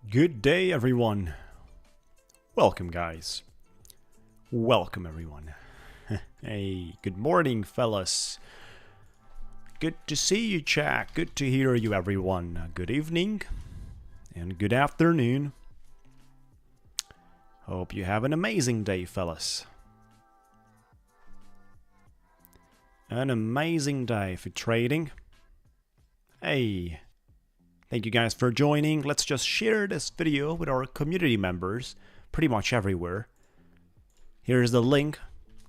Good day, everyone. Welcome, guys. Welcome, everyone. Hey, good morning, fellas. Good to see you, chat. Good to hear you, everyone. Good evening and good afternoon. Hope you have an amazing day, fellas. An amazing day for trading. Hey, thank you guys for joining. Let's just share this video with our community members pretty much everywhere. Here's the link.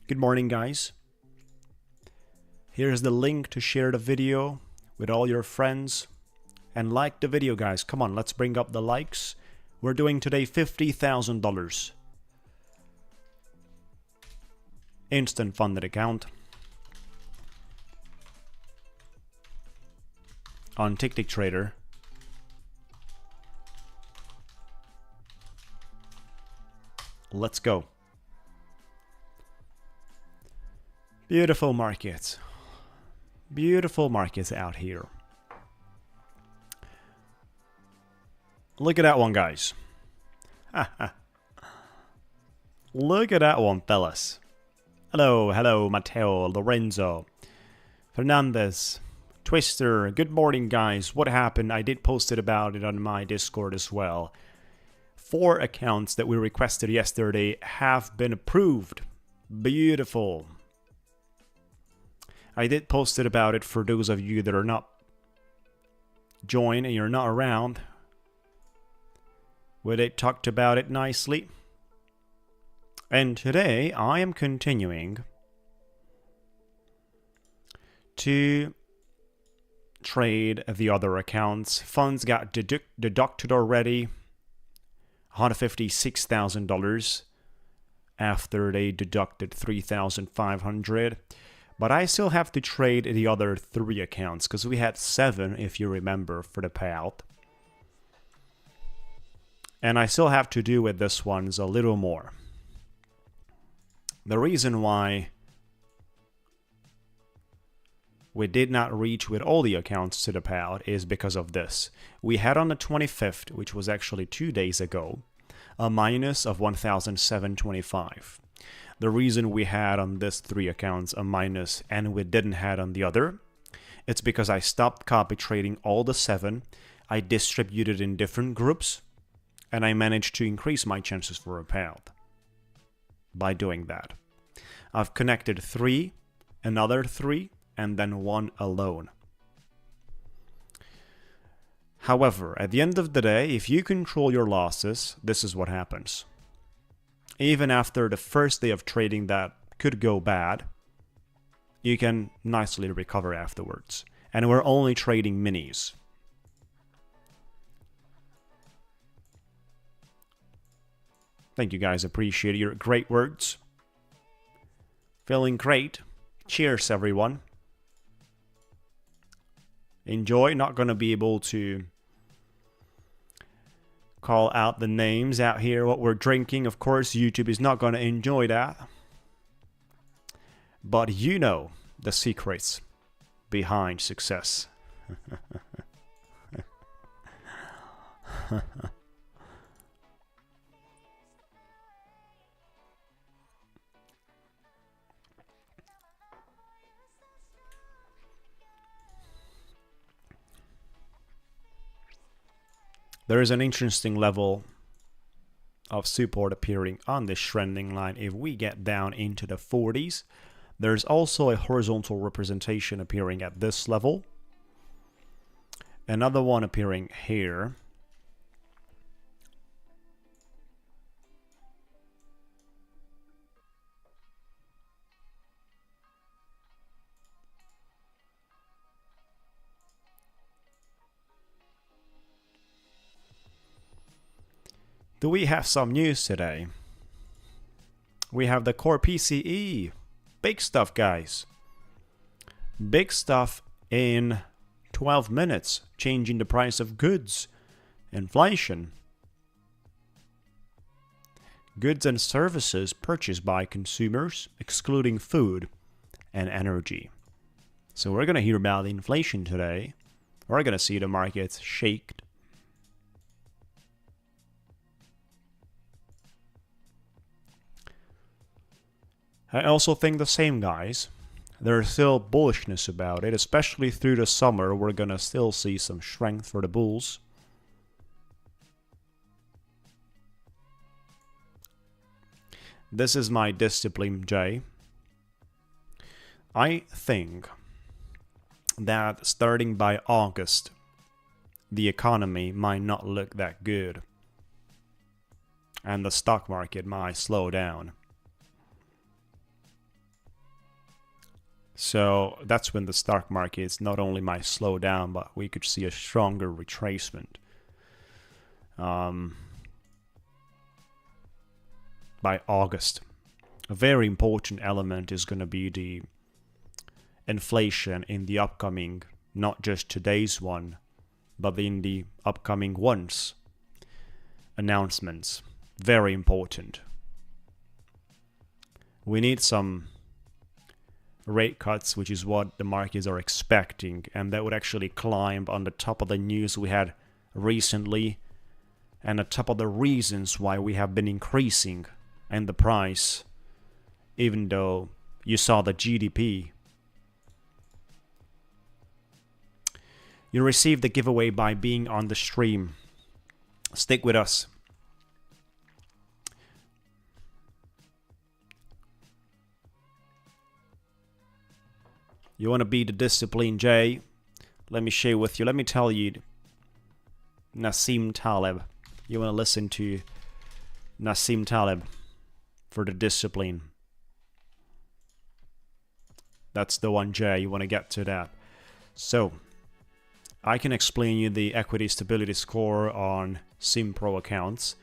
Good morning, guys. Here's the link to share the video with all your friends. And like the video, guys. Come on, let's bring up the likes. We're doing today $50,000. Instant funded account. On Ticktick Trader. Let's go. Beautiful markets. Beautiful markets out here. Look at that one, guys. Look at that one, fellas. Hello, Matteo, Lorenzo, Fernandez, Twister. Good morning, guys. What happened? I did post it about it on my Discord as well. 4 accounts that we requested yesterday have been approved. Beautiful. I did post it about it for those of you that are not joined and you're not around, where they talked about it nicely. And today I am continuing to trade the other accounts. Funds got deducted already. $156,000 after they deducted $3,500. But I still have to trade the other 3 accounts because we had 7, if you remember, for the payout. And I still have to do with this one's a little more. The reason why we did not reach with all the accounts to the payout is because of this. We had on the 25th, which was actually 2 days ago, a minus of 1,725. The reason we had on this 3 accounts a minus and we didn't have on the other, it's because I stopped copy trading all the 7. I distributed in different groups and I managed to increase my chances for a payout by doing that. I've connected 3, another 3, and then 1 alone. However, at the end of the day, if you control your losses, this is what happens. Even after the first day of trading that could go bad, you can nicely recover afterwards. And we're only trading minis. Thank you guys, appreciate your great words. Feeling great. Cheers, everyone. Enjoy. Not going to be able to call out the names out here, what we're drinking. Of course, YouTube is not going to enjoy that. But you know the secrets behind success. There is an interesting level of support appearing on this trending line if we get down into the 40s. There's also a horizontal representation appearing at this level. Another one appearing here. Do we have some news today? We have the core PCE. Big stuff, guys. Big stuff in 12 minutes. Changing the price of goods. Inflation. Goods and services purchased by consumers, excluding food and energy. So we're going to hear about the inflation today. We're going to see the markets shaked. I also think the same, guys. There's still bullishness about it, especially through the summer. We're gonna still see some strength for the bulls. This is my discipline, Jay. I think that starting by August, the economy might not look that good, and the stock market might slow down. So that's when the stock markets not only might slow down, but we could see a stronger retracement. By August. A very important element is going to be the inflation in the upcoming, not just today's one, but in the upcoming ones. Announcements. Very important. We need some rate cuts, which is what the markets are expecting, and that would actually climb on the top of the news we had recently and the top of the reasons why we have been increasing in the price, even though you saw the GDP. You received the giveaway by being on the stream. Stick with us. You want to be the discipline, Jay? Let me share with you. Let me tell you, Nassim Taleb. You want to listen to Nassim Taleb for the discipline. That's the one, Jay. You want to get to that. So, I can explain you the equity stability score on SimPro accounts.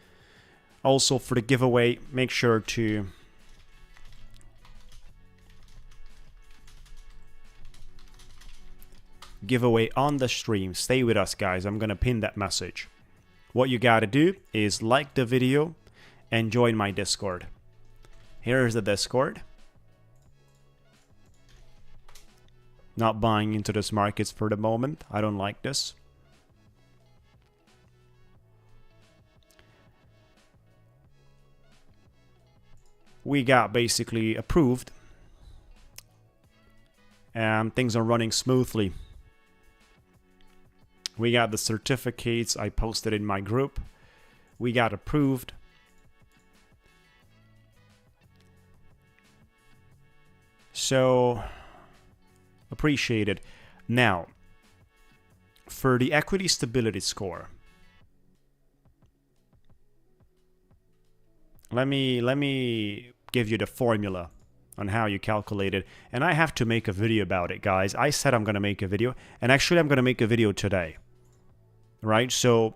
Also, for the giveaway, make sure to giveaway on the stream. Stay with us, guys. I'm gonna pin that message. What you gotta do is like the video and join my Discord. Here's the Discord. Not buying into this markets for the moment. I don't like this. We got basically approved and things are running smoothly. We got the certificates I posted in my group. We got approved. So, appreciate it. Now, for the equity stability score, let me give you the formula on how you calculate it. And I have to make a video about it, guys. I said I'm going to make a video, and actually I'm going to make a video today. Right? So,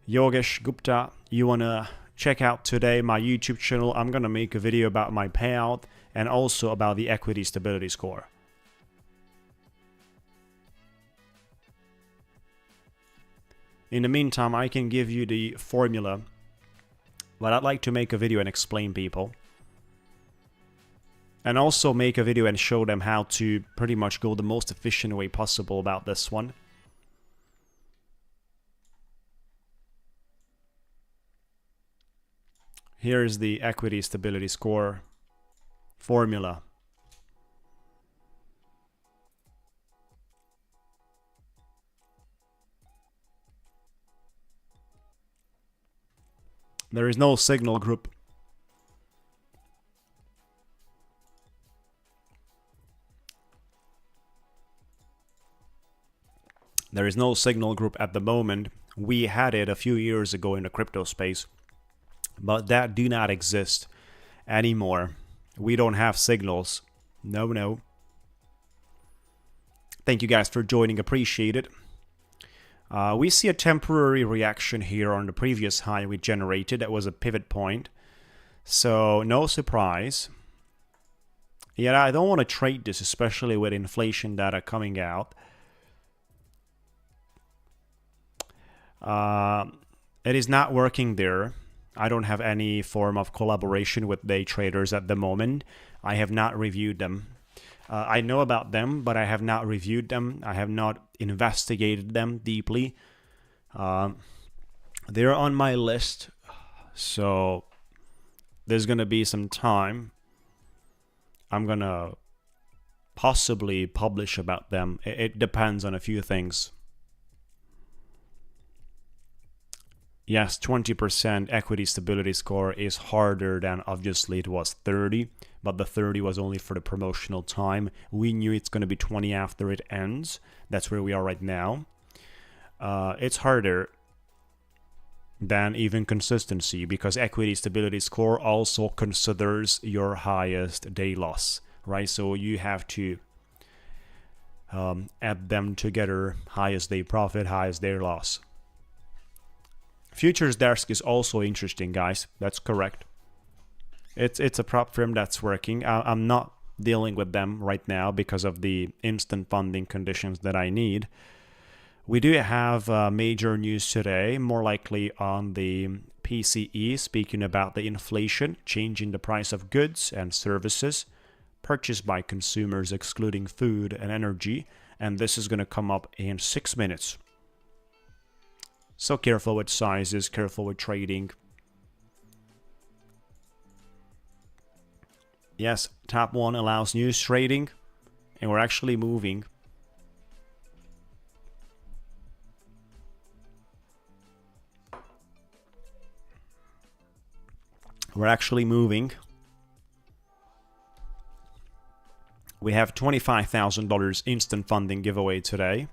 Yogesh Gupta, you want to check out today my YouTube channel. I'm going to make a video about my payout and also about the equity stability score. In the meantime, I can give you the formula, but I'd like to make a video and explain people. And also make a video and show them how to pretty much go the most efficient way possible about this one. Here's the equity stability score formula. There is no signal group. There is no signal group at the moment. We had it a few years ago in the crypto space, but that do not exist anymore. We don't have signals. No. Thank you guys for joining. Appreciate it. We see a temporary reaction here on the previous high we generated. That was a pivot point. So no surprise. Yet I don't want to trade this, especially with inflation data coming out. It is not working there. I don't have any form of collaboration with day traders at the moment. I have not reviewed them. I know about them, but I have not reviewed them. I have not investigated them deeply. They're on my list, so there's going to be some time I'm gonna possibly publish about them. It depends on a few things. Yes, 20% equity stability score is harder than obviously it was 30, but the 30 was only for the promotional time. We knew it's going to be 20 after it ends. That's where we are right now. It's harder than even consistency because equity stability score also considers your highest day loss, right? So you have to add them together, highest day profit, highest day loss. Futures desk is also interesting, guys. That's correct. It's a prop firm that's working. I'm not dealing with them right now because of the instant funding conditions that I need. We do have major news today, more likely on the PCE, speaking about the inflation, changing the price of goods and services purchased by consumers, excluding food and energy. And this is going to come up in 6 minutes. So careful with sizes, careful with trading. Yes, top one allows news trading, and we're actually moving. We're actually moving. We have $25,000 instant funding giveaway today.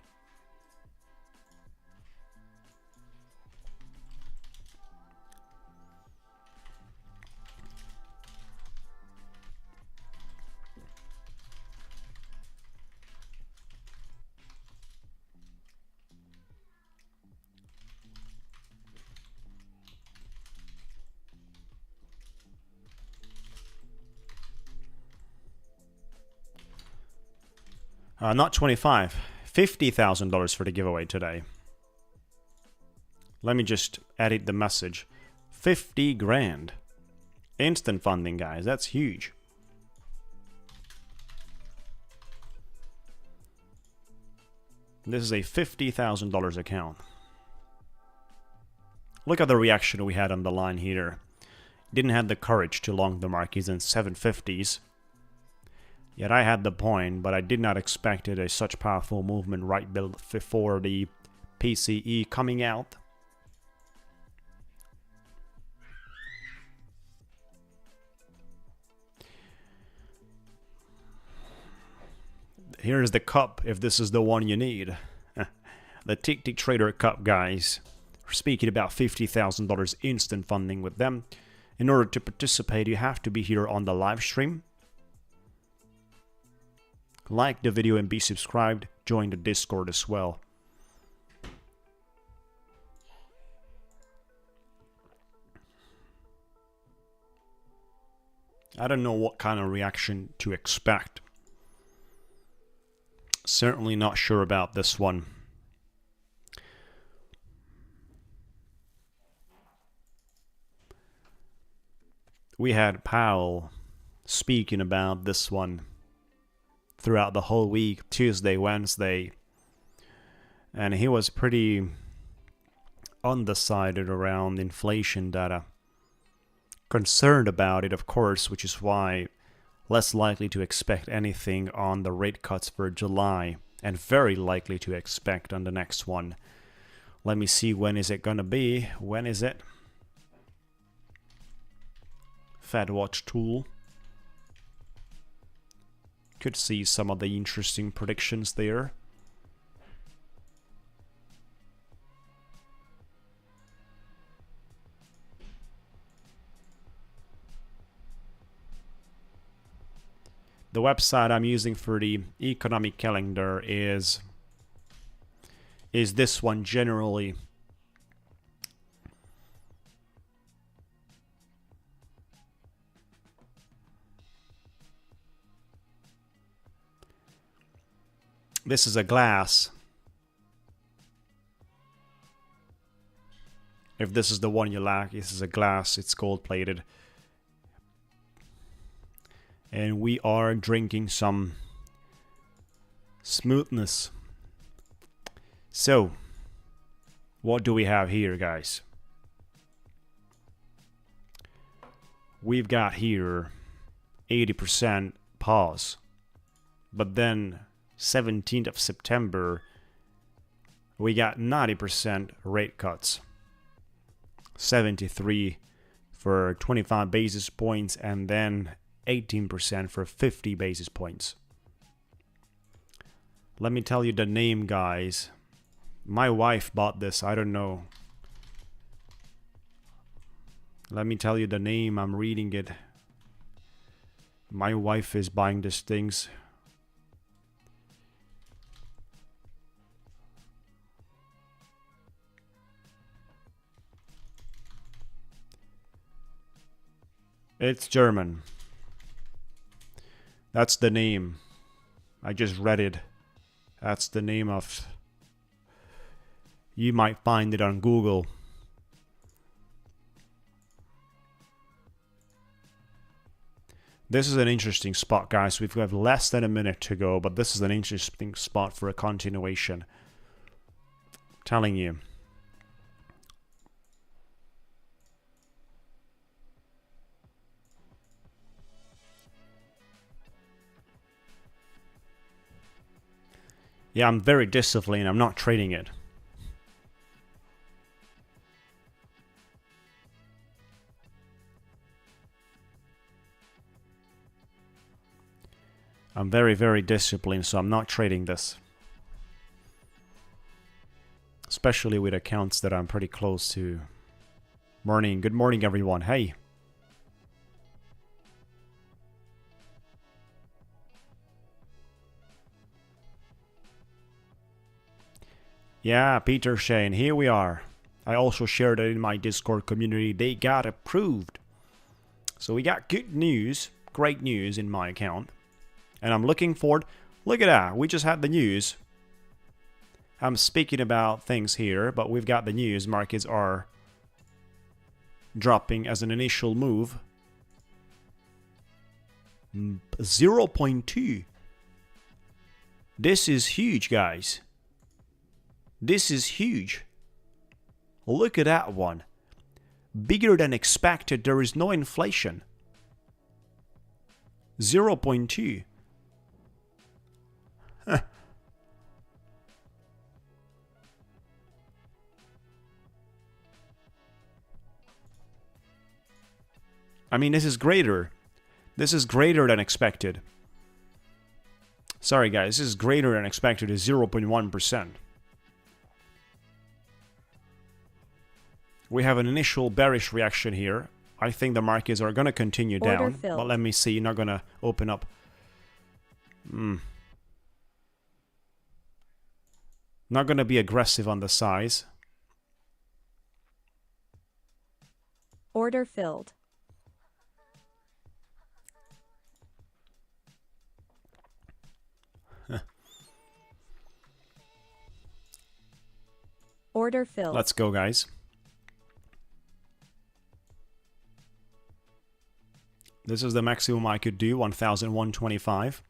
Not 25, $50,000 for the giveaway today. Let me just edit the message. 50 grand. Instant funding, guys. That's huge. This is a $50,000 account. Look at the reaction we had on the line here. Didn't have the courage to long the markets in 750s. Yet I had the point, but I did not expect it as such powerful movement right before the PCE coming out. Here's the cup, if this is the one you need. The Ticktick Trader Cup, guys. We're speaking about $50,000 instant funding with them. In order to participate, you have to be here on the live stream. Like the video and be subscribed. Join the Discord as well. I don't know what kind of reaction to expect. Certainly not sure about this one. We had Powell speaking about this one throughout the whole week, Tuesday, Wednesday, and he was pretty undecided around inflation data. Concerned about it, of course, which is why less likely to expect anything on the rate cuts for July, and very likely to expect on the next one. Let me see, when is it gonna be? When is it? Fed Watch tool. Could see some of the interesting predictions there. The website I'm using for the economic calendar is this one generally. This is a glass. If this is the one you like, this is a glass. It's gold plated. And we are drinking some smoothness. So, what do we have here, guys? We've got here 80% pause. But then 17th of September, we got 90% rate cuts. 73 for 25 basis points and then 18% for 50 basis points. Let me tell you the name, guys. My wife bought this, I don't know. Let me tell you the name, I'm reading it. My wife is buying these things. It's German. That's the name. I just read it. That's the name of... You might find it on Google. This is an interesting spot, guys. We've got less than a minute to go, but this is an interesting spot for a continuation. I'm telling you. Yeah, I'm very disciplined. I'm not trading it. I'm very, very disciplined, so I'm not trading this. Especially with accounts that I'm pretty close to. Morning. Good morning, everyone. Hey. Yeah, Peter Shane, here we are. I also shared it in my Discord community. They got approved. So we got good news, great news in my account. And I'm looking forward. Look at that, we just had the news. I'm speaking about things here, but we've got the news. Markets are dropping as an initial move. 0.2. This is huge, guys. This is huge. Look at that one. Bigger than expected. There is no inflation. 0.2. Huh. I mean, this is greater. This is greater than expected. Sorry, guys. This is greater than expected. It's 0.1%. We have an initial bearish reaction here. I think the markets are going to continue down. But let me see. Not going to open up. Not going to be aggressive on the size. Order filled. Order filled. Let's go, guys. This is the maximum I could do, 1,125.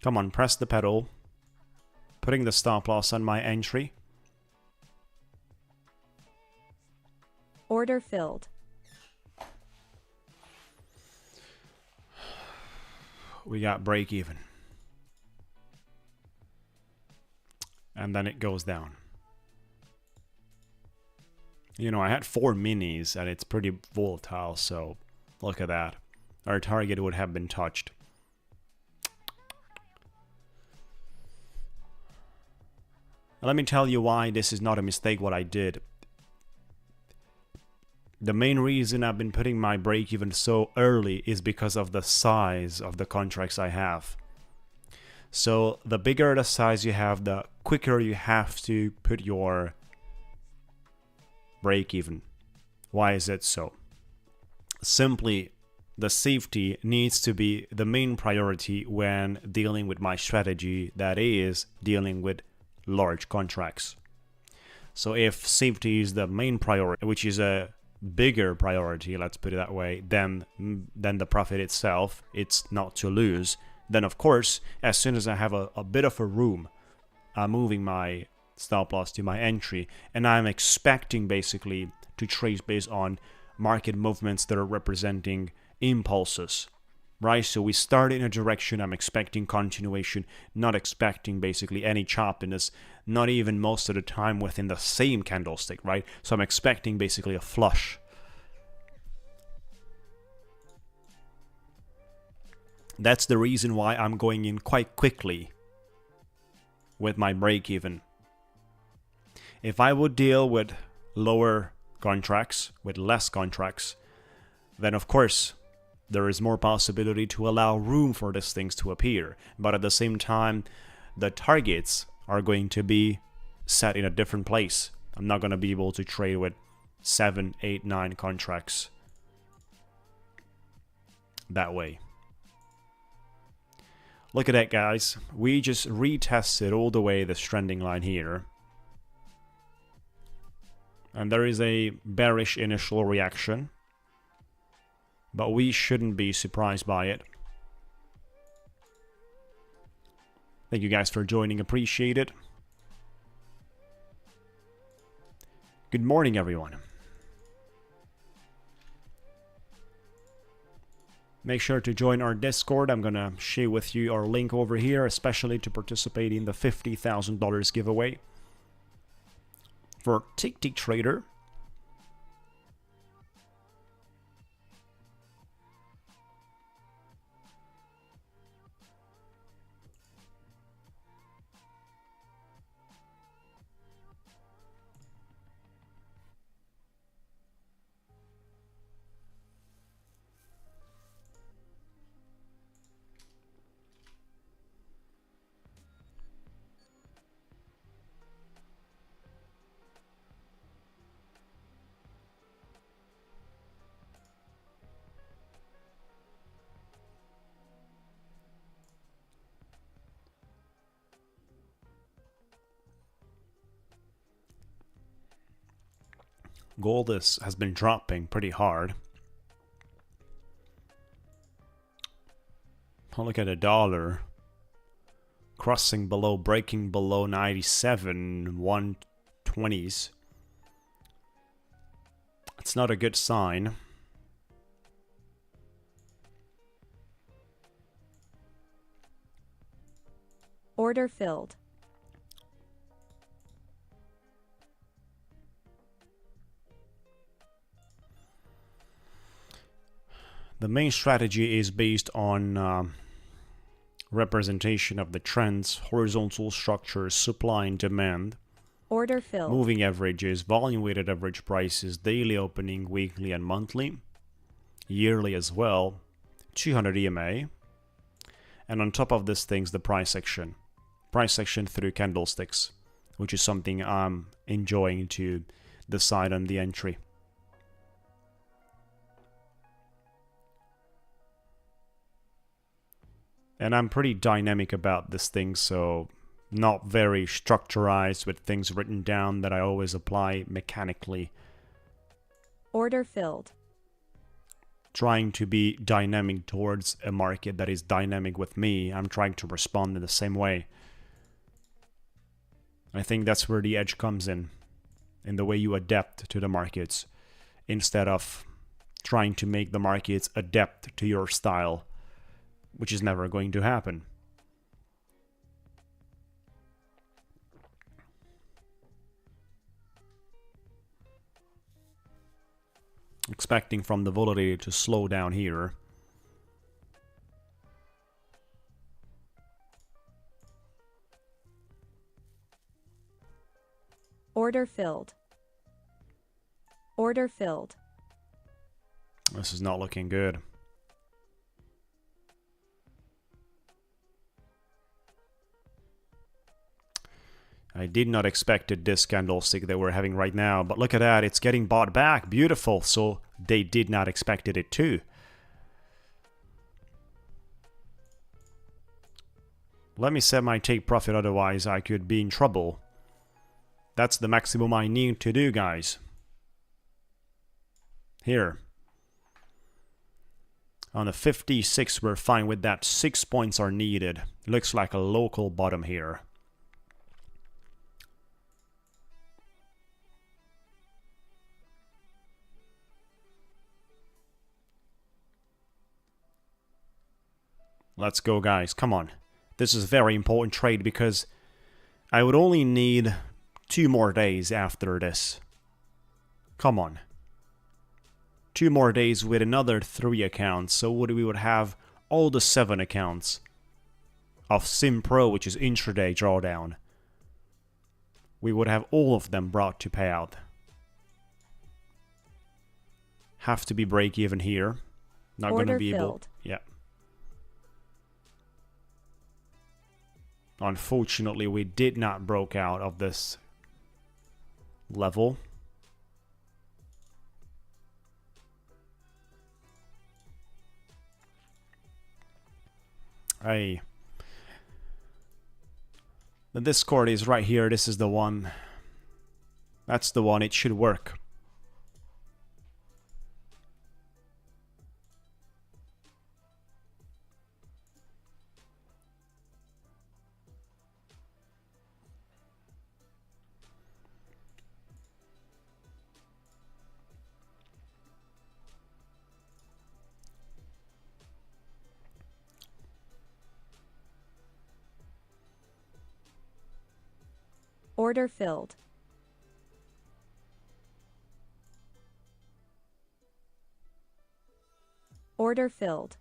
Come on, press the pedal. Putting the stop loss on my entry. Order filled. We got break even. And then it goes down. You know, I had 4 minis and it's pretty volatile, so look at that. Our target would have been touched. Let me tell you why this is not a mistake what I did. The main reason I've been putting my break even so early is because of the size of the contracts I have. So the bigger the size you have, the quicker you have to put your break even. Why is it so? Simply, the safety needs to be the main priority when dealing with my strategy, that is dealing with large contracts. So if safety is the main priority, which is a bigger priority, let's put it that way, than the profit itself, it's not to lose, then of course, as soon as I have a bit of a room, I'm moving my stop loss to my entry, and I'm expecting basically to trade based on market movements that are representing impulses. right? So we start in a direction, I'm expecting continuation, not expecting basically any choppiness, not even most of the time within the same candlestick, right? So I'm expecting basically a flush. That's the reason why I'm going in quite quickly with my break even. If I would deal with lower contracts, with less contracts, then of course there is more possibility to allow room for these things to appear. But at the same time, the targets are going to be set in a different place. I'm not going to be able to trade with 7, 8, 9 contracts that way. Look at that, guys. We just retested all the way this trending line here. And there is a bearish initial reaction, but we shouldn't be surprised by it. Thank you guys for joining, appreciate it. Good morning, everyone. Make sure to join our Discord. I'm gonna share with you our link over here, especially to participate in the $50,000 giveaway for Ticktick Trader. Gold has been dropping pretty hard. Look at the dollar. Crossing below, breaking below 97, 120s. It's not a good sign. Order filled. The main strategy is based on representation of the trends, horizontal structures, supply and demand, Order filled. moving averages, volume weighted average prices, daily opening, weekly and monthly, yearly as well, 200 EMA, and on top of these things, the price action through candlesticks, which is something I'm enjoying to decide on the entry. And I'm pretty dynamic about this thing, so not very structurized with things written down that I always apply mechanically. Order filled. Trying to be dynamic towards a market that is dynamic with me. I'm trying to respond in the same way. I think that's where the edge comes in the way you adapt to the markets, instead of trying to make the markets adapt to your style, which is never going to happen. Expecting from the volatility to slow down here. Order filled. Order filled. This is not looking good. I did not expect this candlestick that we're having right now, but look at that, it's getting bought back. Beautiful. So they did not expect it too. Let me set my take profit, otherwise I could be in trouble. That's the maximum I need to do, guys. Here. On the 56, we're fine with that. 6 points are needed. Looks like a local bottom here. Let's go, guys. Come on. This is a very important trade because I would only need 2 more days after this. Come on. 2 more days with another 3 accounts. So we would have all the 7 accounts of SimPro, which is intraday drawdown. We would have all of them brought to payout. Have to be break even here. Not going to be able. Yeah. Unfortunately, we did not broke out of this level. Hey. The Discord is right here. This is the one. That's the one. It should work. Order filled. Order filled.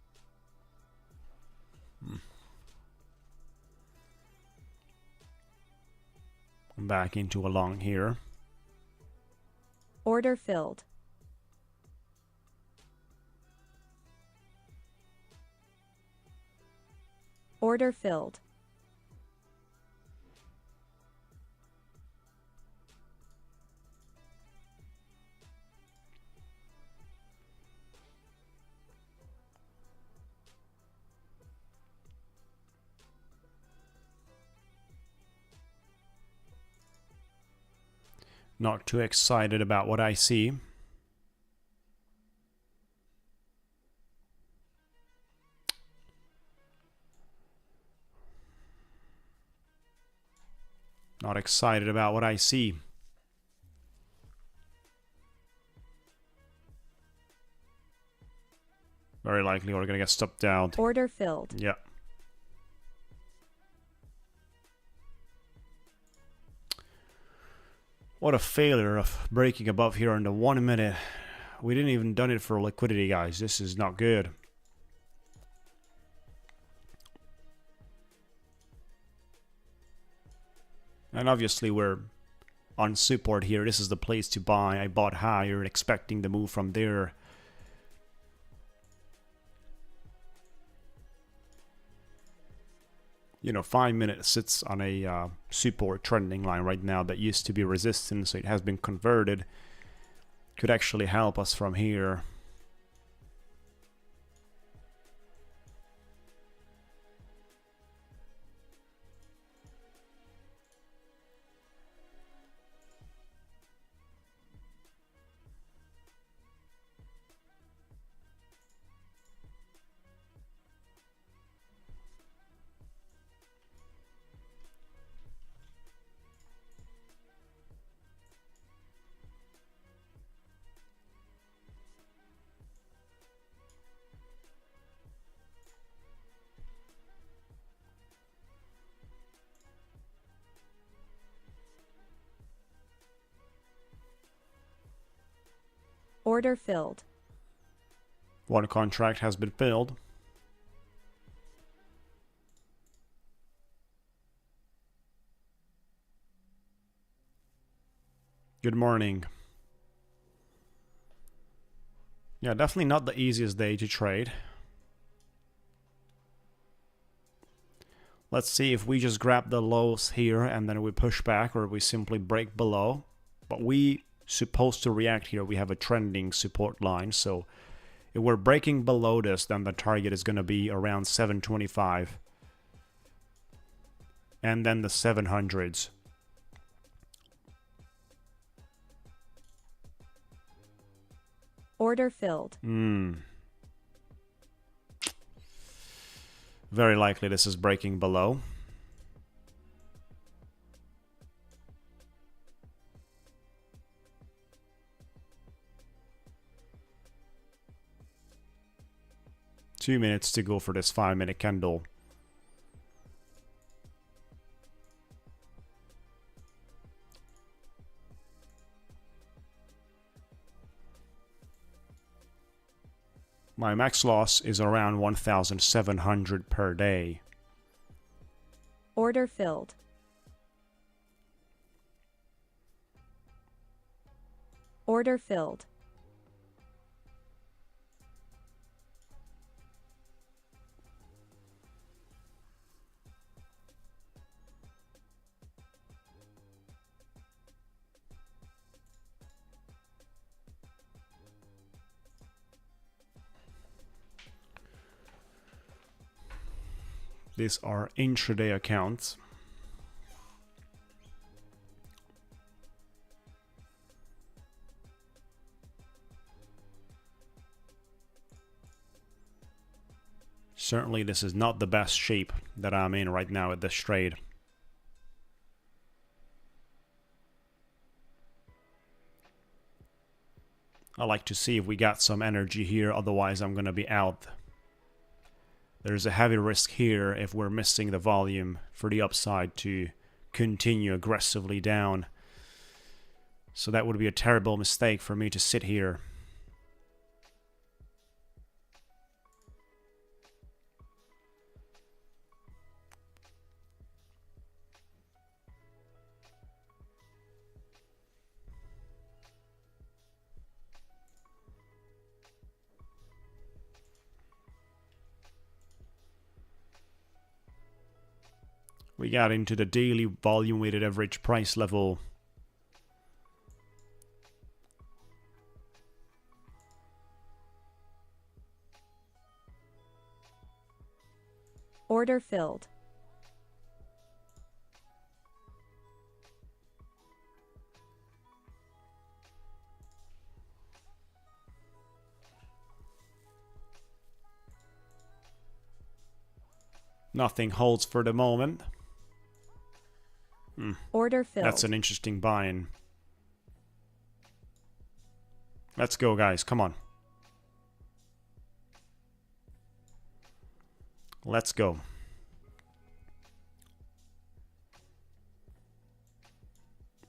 I'm back into a long here. Order filled. Order filled. Not too excited about what I see. Not excited about what I see. Very likely we're gonna get stopped out. Order filled. Yeah. What a failure of breaking above here in the 1 minute. We didn't even done it for liquidity, guys. This is not good. And obviously we're on support here. This is the place to buy. I bought higher, expecting the move from there. You know, 5 minutes sits on a support trending line right now that used to be resistance, so it has been converted. Could actually help us from here. Order filled. One contract has been filled. Good morning. Yeah, definitely not the easiest day to trade. Let's see if we just grab the lows here and then we push back, or we simply break below. But we supposed to react here. We have a trending support line, so if we're breaking below this, then the target is going to be around 725 and then the 700s. Order filled. Very likely this is breaking below. 2 minutes to go for this 5-minute candle. My max loss is around 1,700 per day. Order filled. Order filled. These are intraday accounts. Certainly this is not the best shape that I'm in right now at this trade. I like to see if we got some energy here, otherwise I'm gonna be out. There's a heavy risk here if we're missing the volume for the upside to continue aggressively down. So that would be a terrible mistake for me to sit here. We got into the daily volume weighted average price level. Order filled. Nothing holds for the moment. Order filled. That's an interesting buy-in. Let's go, guys. Come on. Let's go.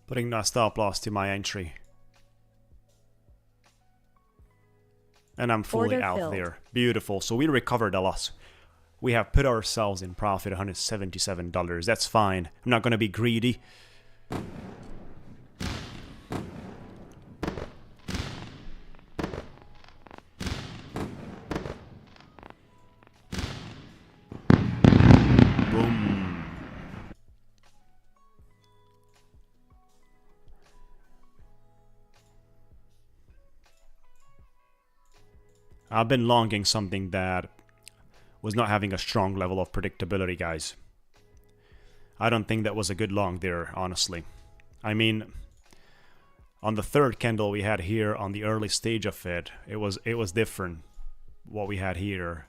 Putting a stop loss to my entry. And I'm fully Order out filled. there. Beautiful. So we recovered a loss. We have put ourselves in profit, $177. That's fine. I'm not going to be greedy. Boom. I've been longing something that was not having a strong level of predictability, guys. I don't think that was a good long there, honestly. I mean, on the third candle we had here on the early stage of it, it was different what we had here.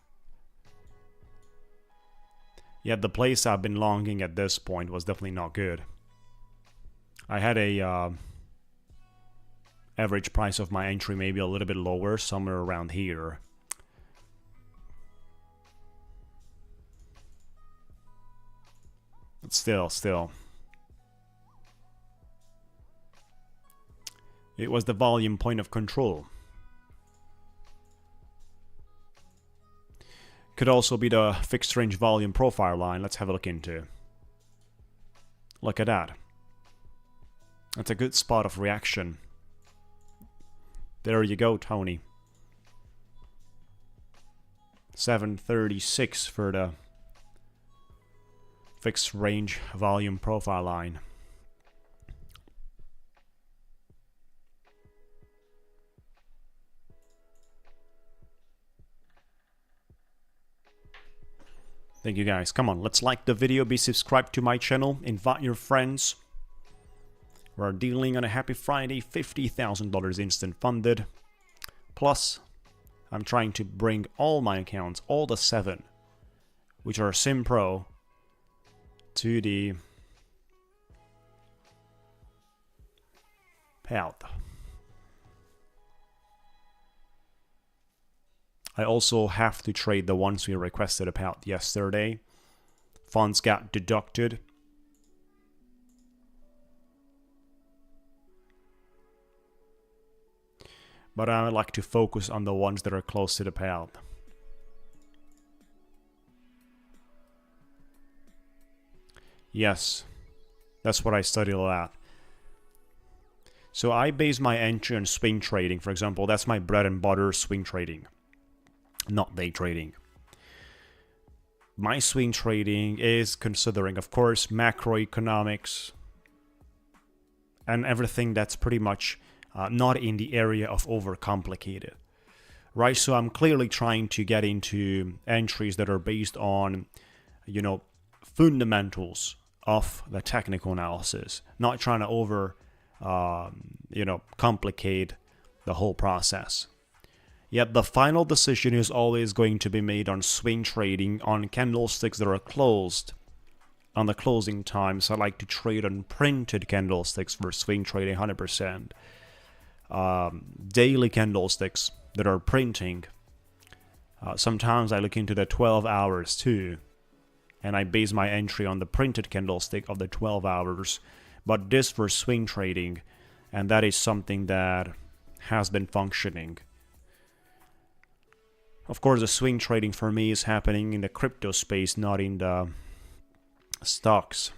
Yet the place I've been longing at this point was definitely not good. I had a average price of my entry maybe a little bit lower, somewhere around here. But still. It was the volume point of control. Could also be the fixed range volume profile line. Let's have a look into. Look at that. That's a good spot of reaction. There you go, Tony. 736 for the fixed range volume profile line. Thank you, guys. Come on, let's like the video, be subscribed to my channel, invite your friends. We're dealing on a happy Friday, $50,000 instant funded. Plus, I'm trying to bring all my accounts, all the 7, which are Sim Pro, to the payout. I also have to trade the ones we requested about yesterday. Funds got deducted. But I like to focus on the ones that are close to the payout. Yes, that's what I studied a lot. So I base my entry on swing trading. For example, that's my bread and butter, swing trading, not day trading. My swing trading is considering, of course, macroeconomics and everything that's pretty much not in the area of overcomplicated, right? So I'm clearly trying to get into entries that are based on, fundamentals of the technical analysis, not trying to complicate the whole process. Yet the final decision is always going to be made on swing trading on candlesticks that are closed on the closing time. So I like to trade on printed candlesticks for swing trading 100%. Daily candlesticks that are printing. Sometimes I look into the 12 hours too, and I base my entry on the printed candlestick of the 12 hours. But this for swing trading, and that is something that has been functioning. Of course, the swing trading for me is happening in the crypto space, not in the stocks.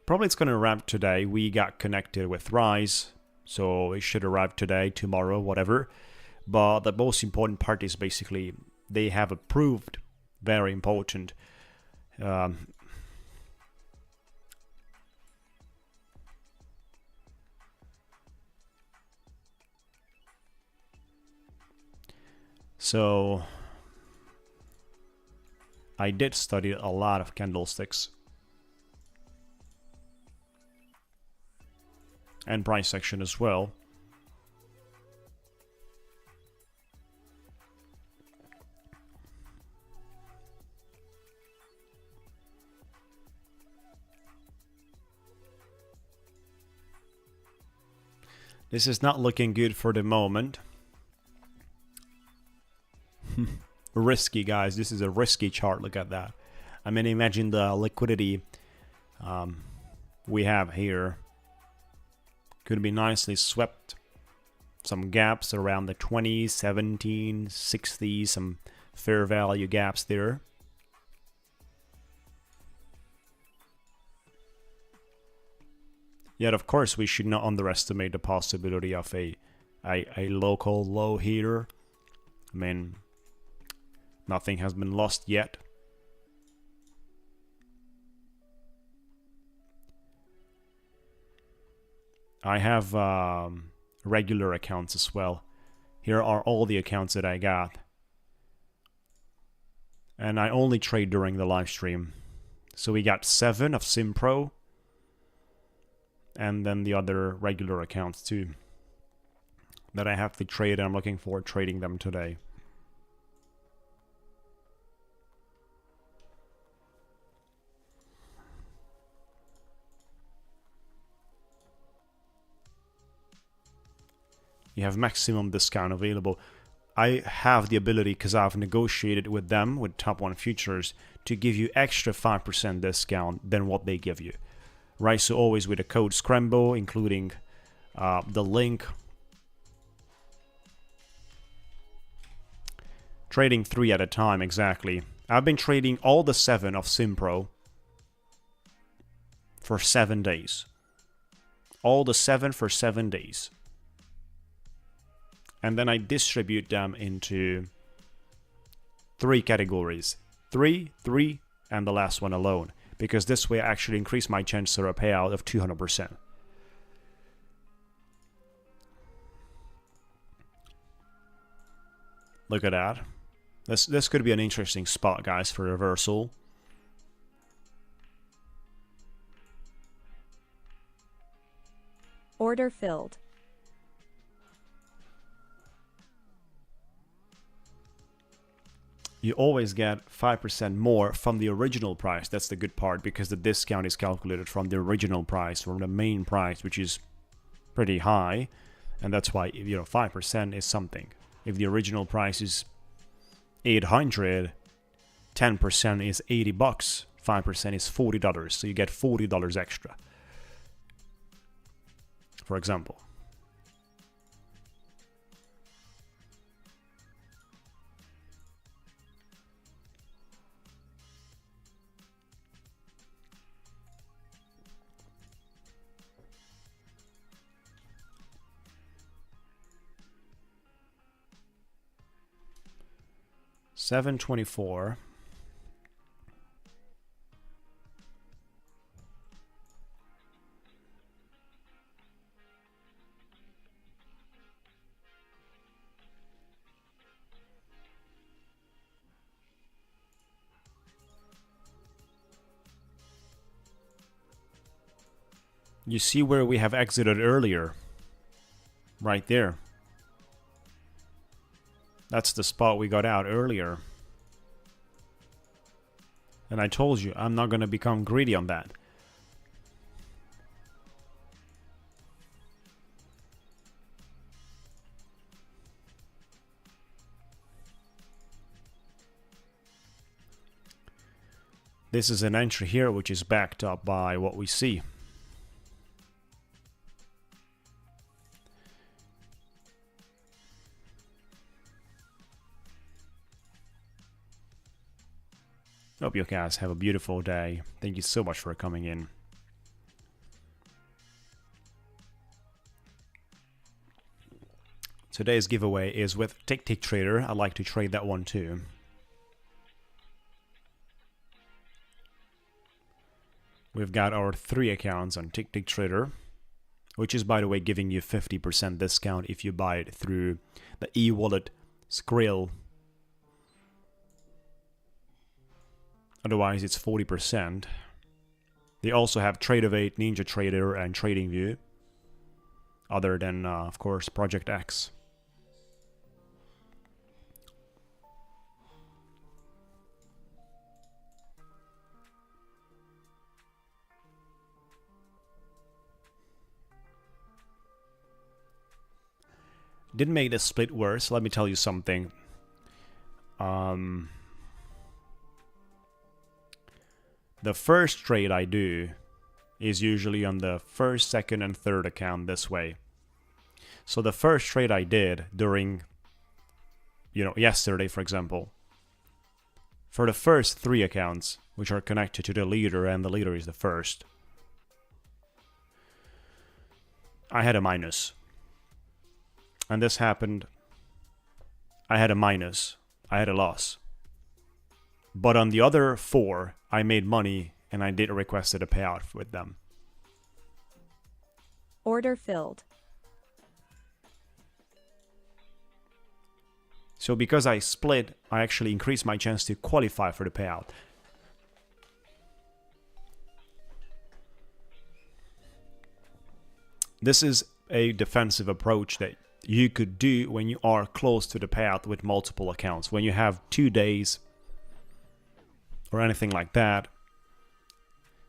Probably it's going to arrive today. We got connected with Rise, so it should arrive today, tomorrow, whatever. But the most important part is basically they have approved, very important, so I did study a lot of candlesticks and price action as well. This is not looking good for the moment. Risky, guys. This is a risky chart. Look at that. I mean, imagine the liquidity we have here. Could be nicely swept. Some gaps around the 20, 17, 60, some fair value gaps there. Yet, of course, we should not underestimate the possibility of a local low here. I mean, nothing has been lost yet. I have regular accounts as well. Here are all the accounts that I got. And I only trade during the live stream. So we got 7 of SimPro. And then the other regular accounts too that I have to trade, and I'm looking forward to trading them today. You have maximum discount available. I have the ability, because I've negotiated with them, with Top 1 Futures, to give you extra 5% discount than what they give you. Right, so always with the code Scramble, including the link. Trading 3 at a time, exactly. I've been trading all the 7 of SimPro for 7 days. All the 7 for 7 days. And then I distribute them into 3 categories. 3, 3, and the last one alone. Because this way I actually increase my chance for a payout of 200%. Look at that. This could be an interesting spot, guys, for reversal. Order filled. You always get 5% more from the original price. That's the good part, because the discount is calculated from the original price, from the main price, which is pretty high. And that's why, 5% is something. If the original price is 800, 10% is $80, 5% is $40, so you get $40 extra, for example. $7.24. You see where we have exited earlier? Right there. That's the spot we got out earlier. And I told you, I'm not going to become greedy on that. This is an entry here which is backed up by what we see. Hope you guys have a beautiful day. Thank you so much for coming in. Today's giveaway is with Ticktick Trader. I'd like to trade that one too. We've got our 3 accounts on Ticktick Trader, which is, by the way, giving you 50% discount if you buy it through the e-wallet Skrill. Otherwise, it's 40%. They also have Tradeovate, Ninja Trader, and TradingView. Other than, of course, Project X. Didn't make the split worse. Let me tell you something. The first trade I do is usually on the first, second, and third account this way. So the first trade I did during, yesterday, for example, for the first 3 accounts, which are connected to the leader, and the leader is the first, I had a minus. And this happened, I had a minus, I had a loss. But on the other 4, I made money and I did requested a payout with them. Order filled. So because I split, I actually increased my chance to qualify for the payout. This is a defensive approach that you could do when you are close to the payout with multiple accounts. When you have 2 days or anything like that,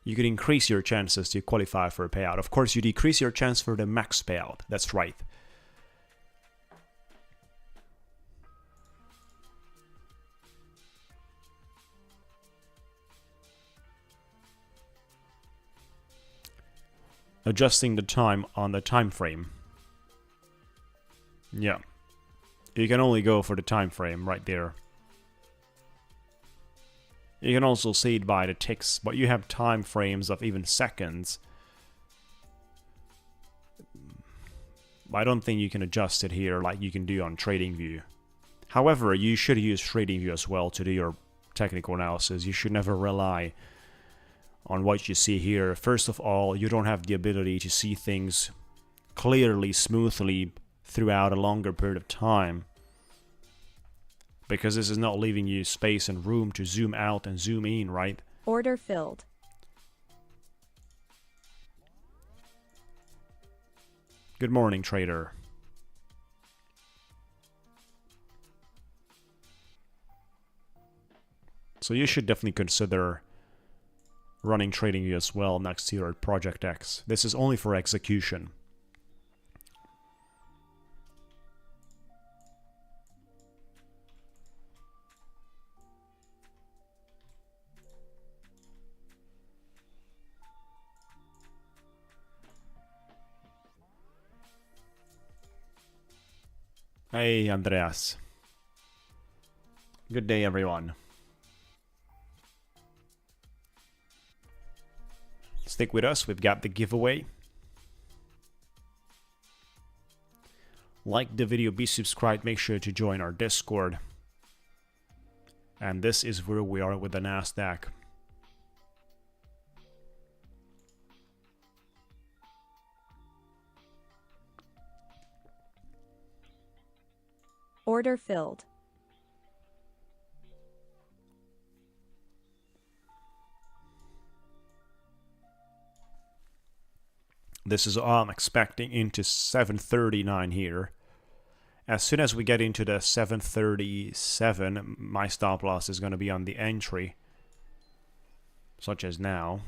you could increase your chances to qualify for a payout. Of course, you decrease your chance for the max payout. That's right. Adjusting the time on the time frame. Yeah. You can only go for the time frame right there. You can also see it by the ticks, but you have time frames of even seconds. I don't think you can adjust it here like you can do on TradingView. However, you should use TradingView as well to do your technical analysis. You should never rely on what you see here. First of all, you don't have the ability to see things clearly, smoothly throughout a longer period of time, because this is not leaving you space and room to zoom out and zoom in, right? Order filled. Good morning, trader. So you should definitely consider running TradingView as well next to your Project X. This is only for execution. Hey, Andreas. Good day, everyone. Stick with us, we've got the giveaway. Like the video, be subscribed, make sure to join our Discord. And this is where we are with the Nasdaq. Order filled. This is all I'm expecting into 739 here. As soon as we get into the 737, my stop loss is going to be on the entry, such as now.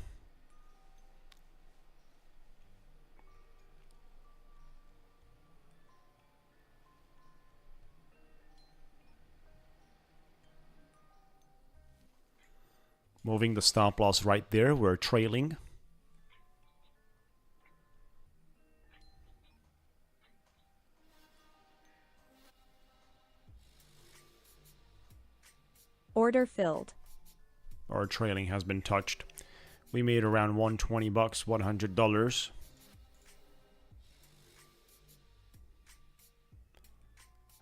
Moving the stop loss right there, we're trailing. Order filled. Our trailing has been touched. We made around 120 bucks, $100.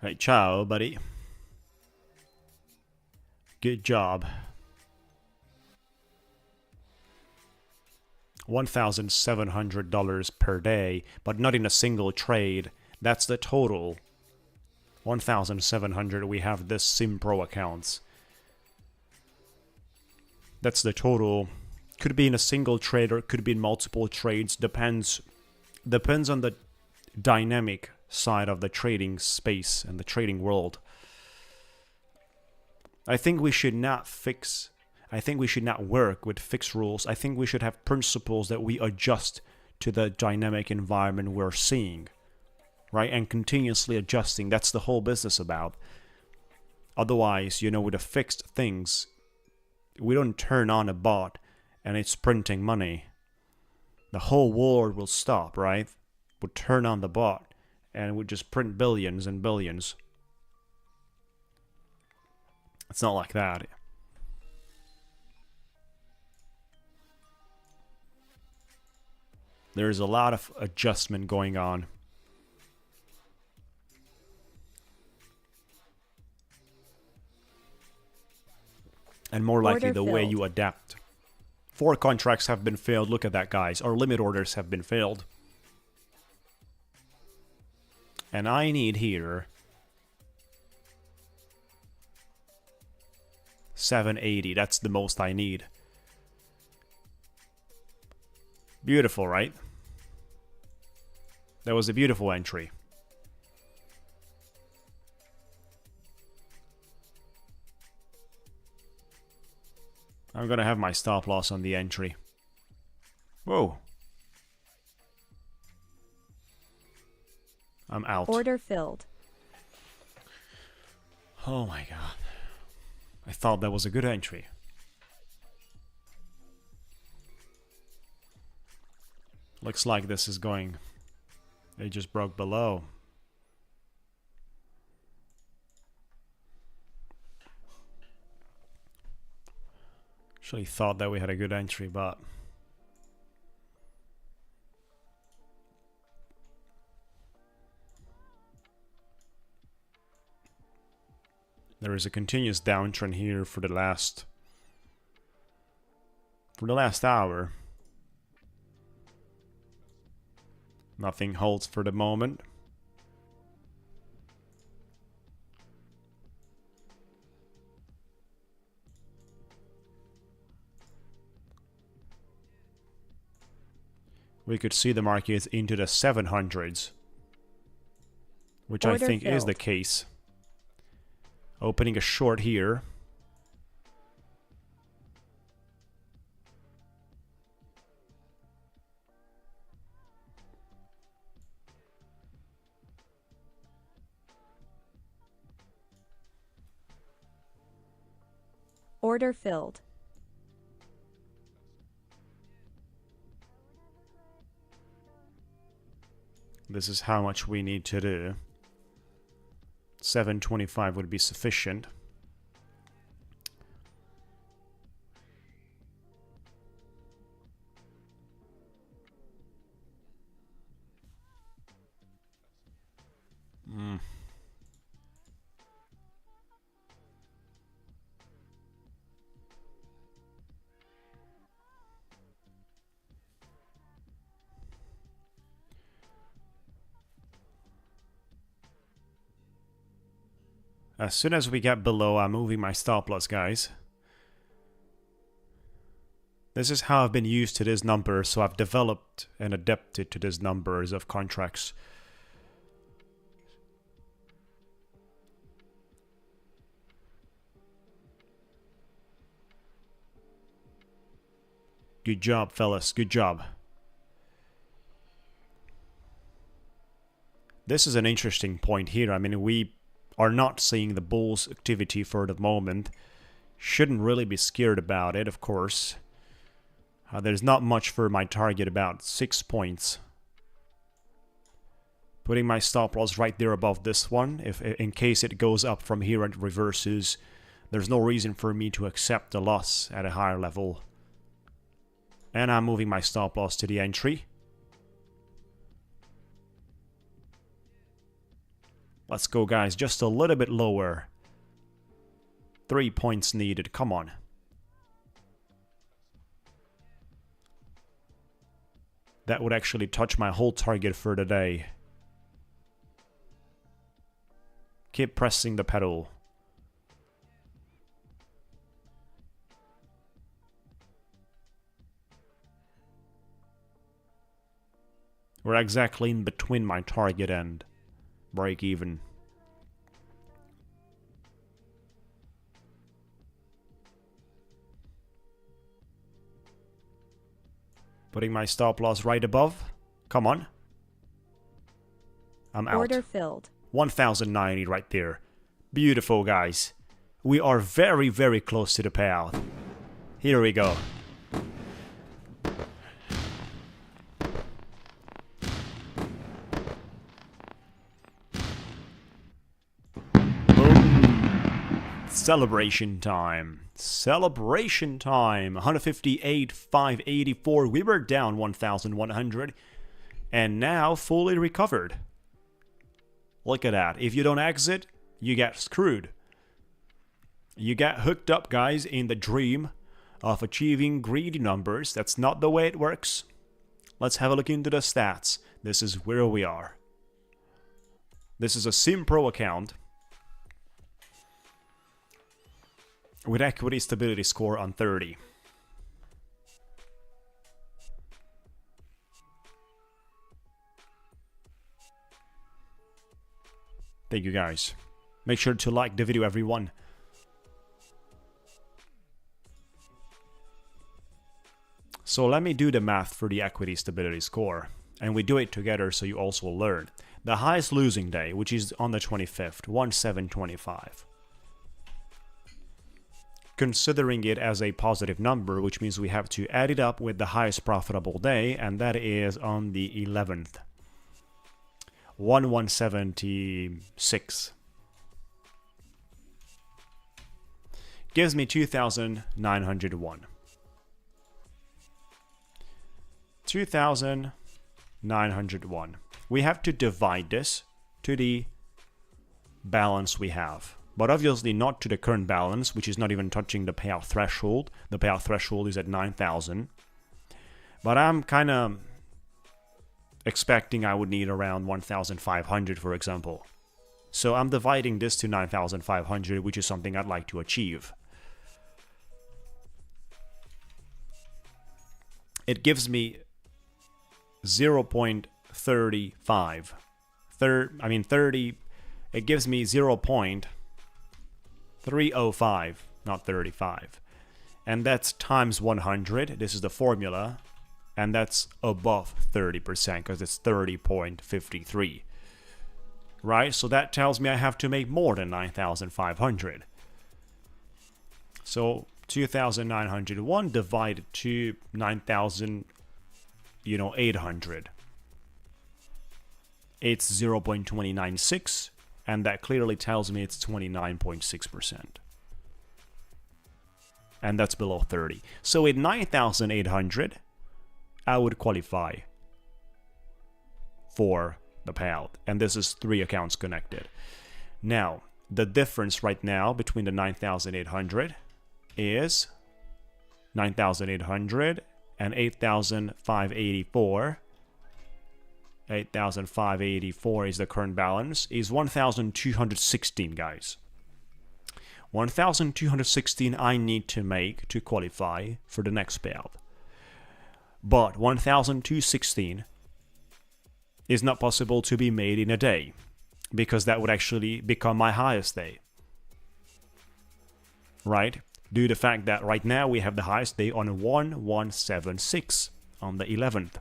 Hey, ciao, buddy. Good job. $1,700 per day, but not in a single trade. That's the total. 1,700. We have this Simpro accounts. That's the total. Could be in a single trade or it could be in multiple trades. Depends on the dynamic side of the trading space and the trading world. I think we should not work with fixed rules. I think we should have principles that we adjust to the dynamic environment we're seeing, right? And continuously adjusting. That's the whole business about. Otherwise, with the fixed things, we don't turn on a bot and it's printing money. The whole world will stop, right? We'll turn on the bot and we'll just print billions and billions. It's not like that. There's a lot of adjustment going on. And more likely the way you adapt. 4 contracts have been failed. Look at that, guys. Our limit orders have been failed. And I need here 780. That's the most I need. Beautiful, right? That was a beautiful entry. I'm gonna have my stop loss on the entry. Whoa. I'm out. Order filled. Oh my god. I thought that was a good entry. Looks like this is going... It just broke below. Actually thought that we had a good entry, but... There is a continuous downtrend here for the last hour. Nothing holds for the moment. We could see the market into the 700s, which I think is the case. Opening a short here. Order filled. This is how much we need to do. 725 would be sufficient. As soon as we get below, I'm moving my stop loss, guys. This is how I've been used to this number, so I've developed and adapted to these numbers of contracts. Good job, fellas. Good job. This is an interesting point here. I mean, we are not seeing the bulls activity for the moment. Shouldn't really be scared about it, of course. There's not much for my target, about 6 points. Putting my stop loss right there above this one. If in case it goes up from here and reverses, there's no reason for me to accept the loss at a higher level. And I'm moving my stop loss to the entry. Let's go, guys, just a little bit lower. 3 points needed, come on. That would actually touch my whole target for the day. Keep pressing the pedal. We're exactly in between my target and break even. Putting my stop loss right above. Come on. I'm out. Order filled. 1090 right there. Beautiful, guys. We are very, very close to the payout. Here we go. Celebration time. Celebration time. 158,584. We were down 1,100. And now fully recovered. Look at that. If you don't exit, you get screwed. You get hooked up, guys, in the dream of achieving greedy numbers. That's not the way it works. Let's have a look into the stats. This is where we are. This is a SimPro account with equity stability score on 30. Thank you, guys. Make sure to like the video, everyone. So let me do the math for the equity stability score. And we do it together so you also learn. The highest losing day, which is on the 25th, 1725. Considering it as a positive number, which means we have to add it up with the highest profitable day, and that is on the 11th. 1176. Gives me 2,901. 2,901. We have to divide this to the balance we have. But obviously not to the current balance, which is not even touching the payout threshold. The payout threshold is at 9,000. But I'm kind of expecting I would need around 1,500, for example. So I'm dividing this to 9,500, which is something I'd like to achieve. It gives me 0.35. 30. It gives me 0.305, not 35. And that's times 100. This is the formula. And that's above 30% because it's 30.53. Right? So that tells me I have to make more than 9,500. So 2,901 divided to 9,800. It's 0.296. and that clearly tells me it's 29.6%. And that's below 30. So at 9,800, I would qualify for the payout. And this is 3 accounts connected. Now, the difference right now between the 9,800 is 9,800 and 8,584. 8,584 is the current balance, is 1,216, guys. 1,216 I need to make to qualify for the next payout. But 1,216 is not possible to be made in a day, because that would actually become my highest day. Right? Due to the fact that right now we have the highest day on 1176 on the 11th.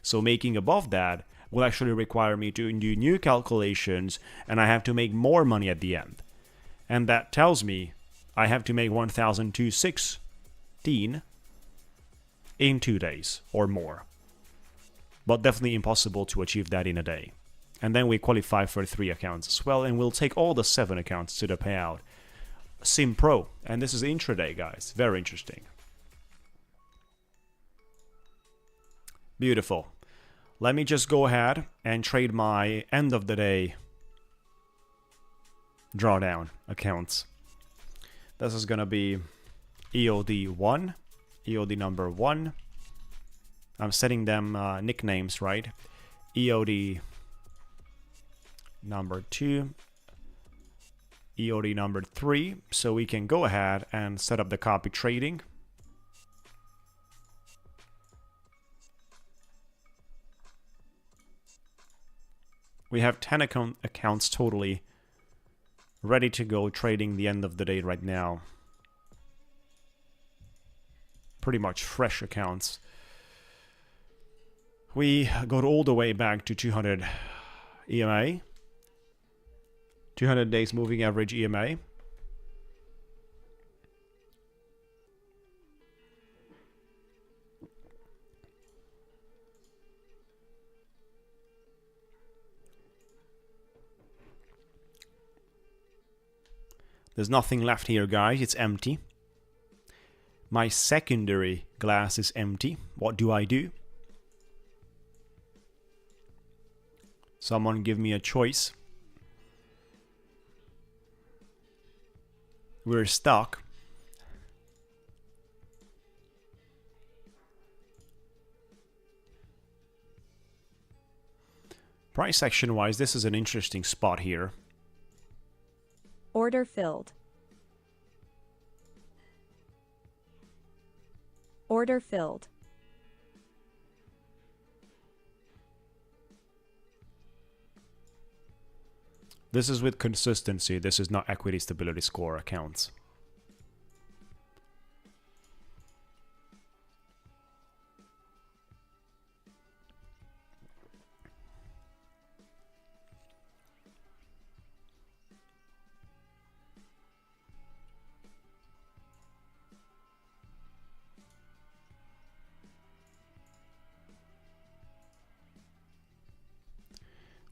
So making above that will actually require me to do new calculations, and I have to make more money at the end. And that tells me I have to make 1,216 in 2 days or more. But definitely impossible to achieve that in a day. And then we qualify for 3 accounts as well, and we'll take all the 7 accounts to the payout. Sim Pro, and this is intraday, guys. Very interesting. Beautiful. Let me just go ahead and trade my end of the day drawdown accounts. This is gonna be EOD1, EOD number 1. I'm setting them nicknames, right? EOD number 2, EOD number 3. So we can go ahead and set up the copy trading. We have 10 accounts totally ready to go trading the end of the day right now. Pretty much fresh accounts. We go all the way back to 200 EMA. 200 days moving average EMA. There's nothing left here, guys. It's empty. My secondary glass is empty. What do I do? Someone give me a choice. We're stuck. Price action wise, this is an interesting spot here. Order filled. Order filled. This is with consistency. This is not equity stability score accounts.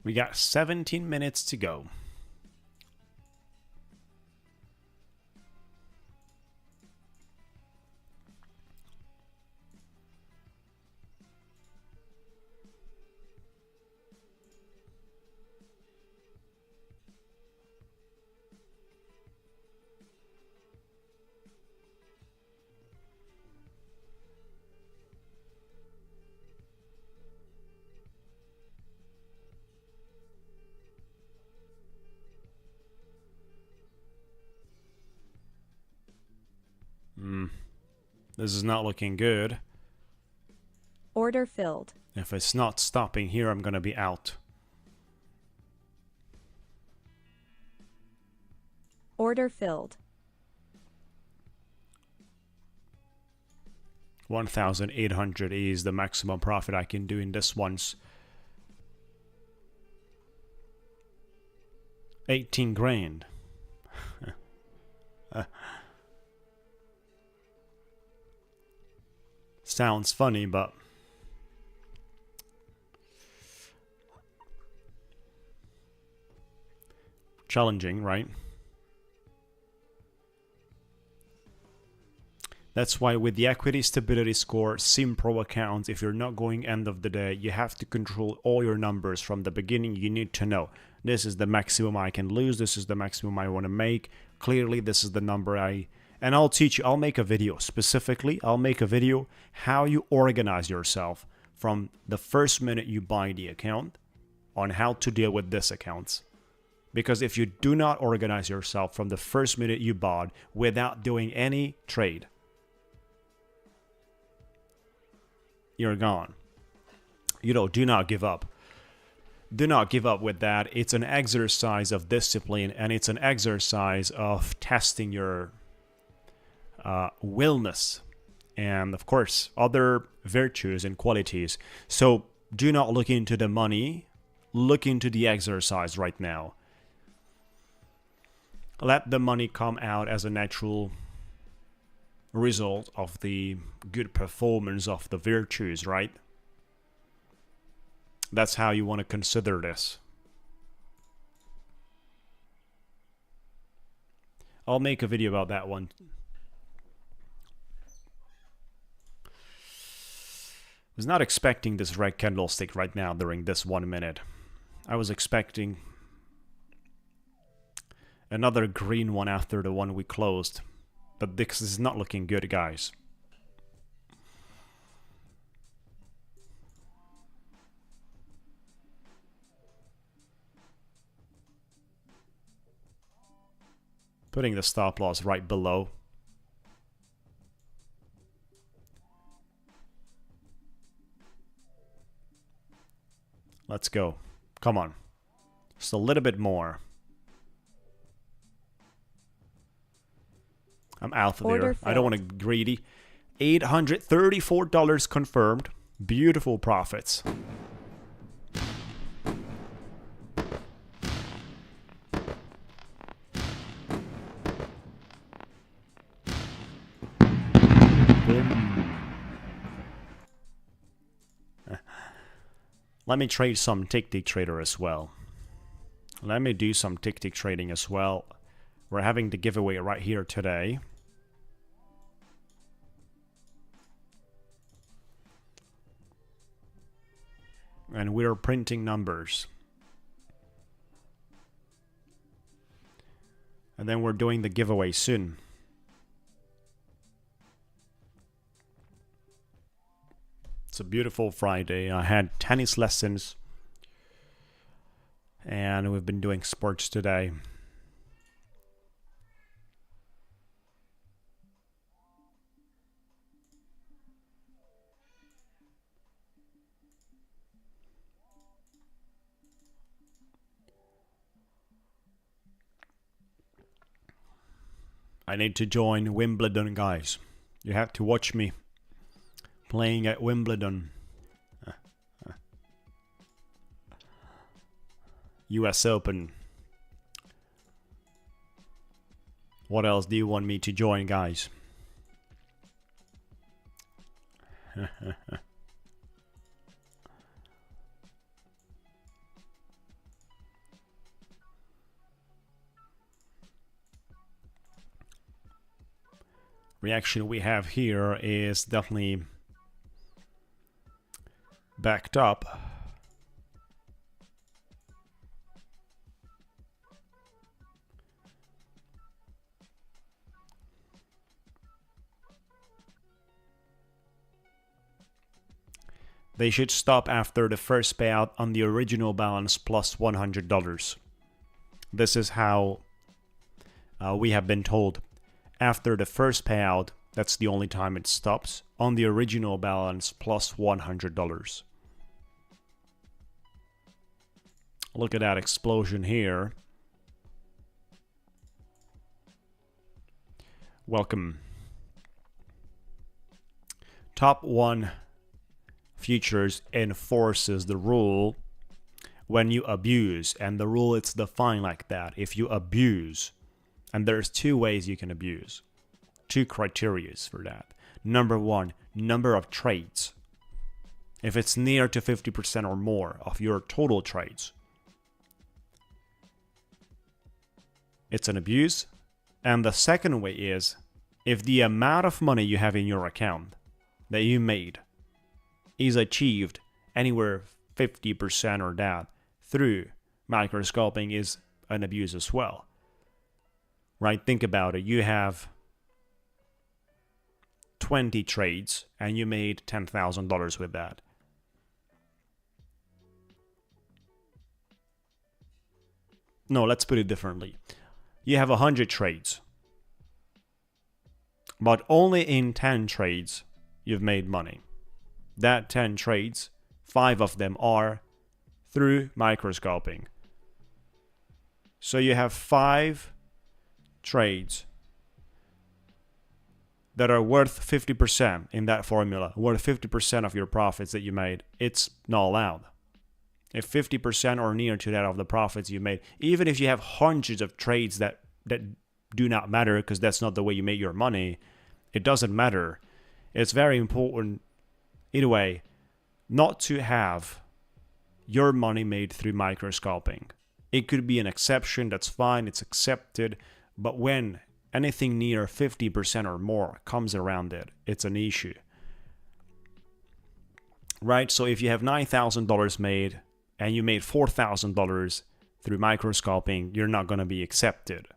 We got 17 minutes to go. This is not looking good. Order filled. If it's not stopping here, I'm gonna be out. Order filled. 1,800 is the maximum profit I can do in this once. 18 grand. Sounds funny, but challenging, right? That's why with the equity stability score sim pro accounts, if you're not going end of the day, you have to control all your numbers from the beginning. You need to know this is the maximum I can lose, this is the maximum I want to make. Clearly this is the number and I'll teach you, I'll make a video specifically, I'll make a video how you organize yourself from the first minute you buy the account on how to deal with this accounts. Because if you do not organize yourself from the first minute you bought without doing any trade, you're gone. You know, do not give up. Do not give up with that. It's an exercise of discipline, and it's an exercise of testing your willness and, of course, other virtues and qualities. So do not look into the money. Look into the exercise right now. Let the money come out as a natural result of the good performance of the virtues, right? That's how you want to consider this. I'll make a video about that one. I was not expecting this red candlestick right now during this 1 minute. I was expecting another green one after the one we closed. But this is not looking good, guys. Putting the stop loss right below. Let's go. Come on. Just a little bit more. I'm out of there. I don't want to be greedy. $834 confirmed. Beautiful profits. Let me trade some Ticktick trader as well. Let me do some Ticktick trading as well. We're having the giveaway right here today. And we're printing numbers. And then we're doing the giveaway soon. It's a beautiful Friday. I had tennis lessons. And we've been doing sports today. I need to join Wimbledon, guys. You have to watch me playing at Wimbledon. US Open. What else do you want me to join, guys? Reaction we have here is definitely backed up. They should stop after the first payout on the original balance plus $100. This is how we have been told. After the first payout, that's the only time it stops, on the original balance plus $100. Look at that explosion here. Welcome. Top 1 futures enforces the rule when you abuse, and the rule it's defined like that. If you abuse, and there's 2 ways you can abuse, 2 criteria for that. Number 1, number of trades. If it's near to 50% or more of your total trades. it's an abuse. And the second way is, if the amount of money you have in your account that you made is achieved anywhere 50% or that through micro-scalping, is an abuse as well. Right? Think about it. You have 20 trades and you made $10,000 with that. No, let's put it differently. You have 100 trades, but only in 10 trades you've made money. That 10 trades, 5 of them are through micro-scalping. So you have 5 trades that are worth 50% in that formula, worth 50% of your profits that you made. It's not allowed. If 50% or near to that of the profits you made, even if you have hundreds of trades that do not matter because that's not the way you make your money, it doesn't matter. It's very important, either way, not to have your money made through micro-scalping. It could be an exception, that's fine, it's accepted, but when anything near 50% or more comes around it, it's an issue. Right? So if you have $9,000 made and you made $4,000 through micro-scalping, you're not going to be accepted.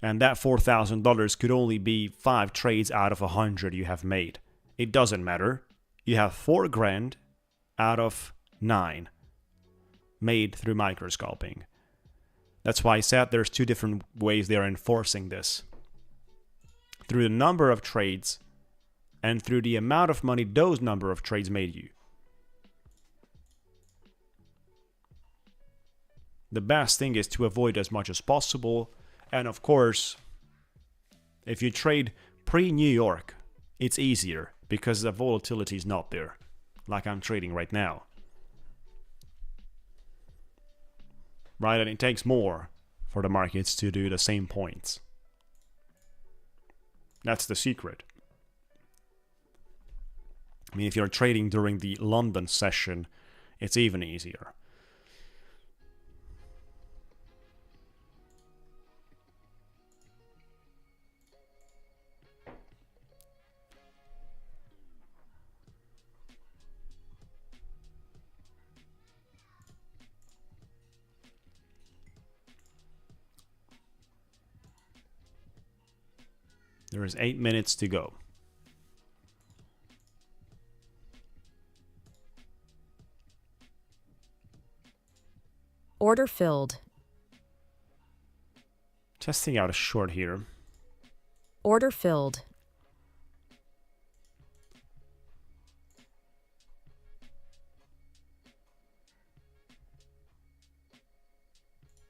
And that $4,000 could only be 5 trades out of 100 you have made. It doesn't matter. You have $4,000 out of 9 made through micro-scalping. That's why I said there's 2 different ways they are enforcing this. Through the number of trades and through the amount of money those number of trades made you. The best thing is to avoid as much as possible. And of course, if you trade pre-New York, it's easier because the volatility is not there, like I'm trading right now. Right? And it takes more for the markets to do the same points. That's the secret. I mean, if you're trading during the London session, it's even easier. There is 8 minutes to go. Order filled. Testing out a short here. Order filled.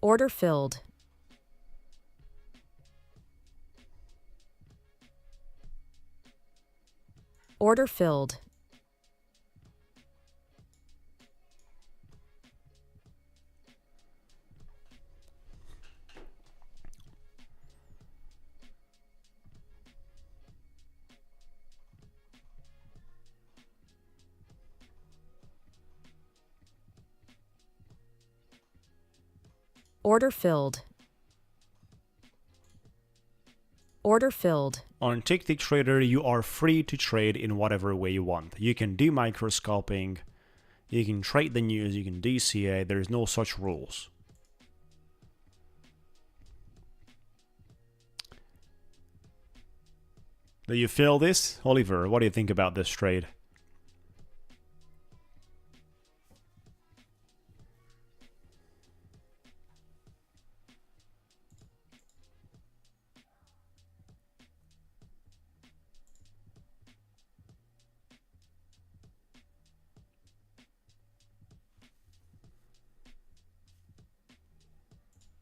Order filled. Order filled. Order filled. Order filled. On Ticktick Trader, you are free to trade in whatever way you want. You can do micro-scalping, you can trade the news, you can DCA, there's no such rules. Do you feel this? Oliver, what do you think about this trade?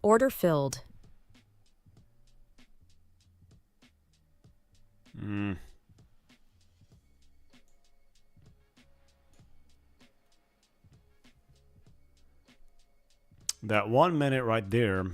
Order filled. That 1 minute right there.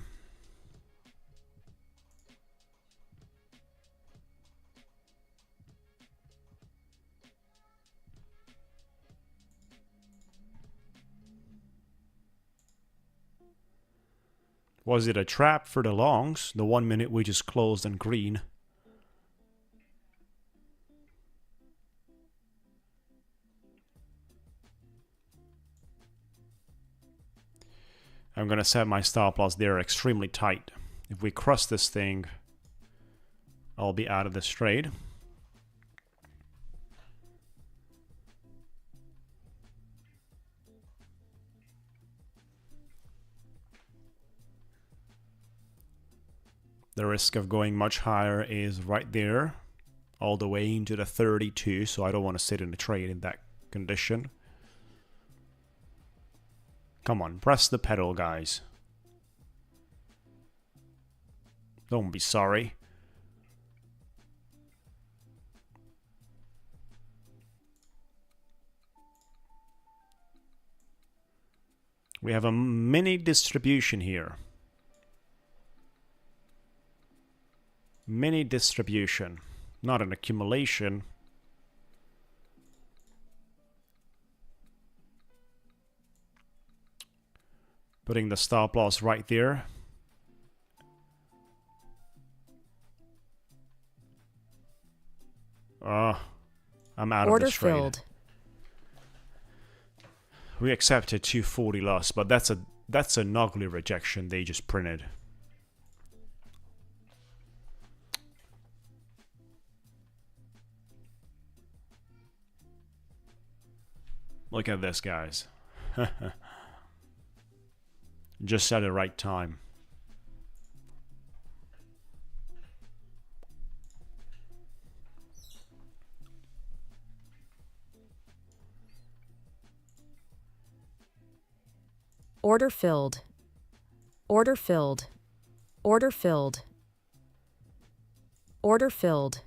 Was it a trap for the longs? The 1 minute we just closed on green. I'm gonna set my stop loss there extremely tight. If we cross this thing, I'll be out of this trade. The risk of going much higher is right there, all the way into the 32, so I don't want to sit in a trade in that condition. Come on, press the pedal, guys. Don't be sorry. We have a mini distribution here. Mini distribution, not an accumulation. Putting the stop loss right there. I'm out of this trade. Order filled. We accepted 240 loss, but that's an ugly rejection they just printed. Look at this, guys. Just at the right time. Order filled. Order filled. Order filled. Order filled.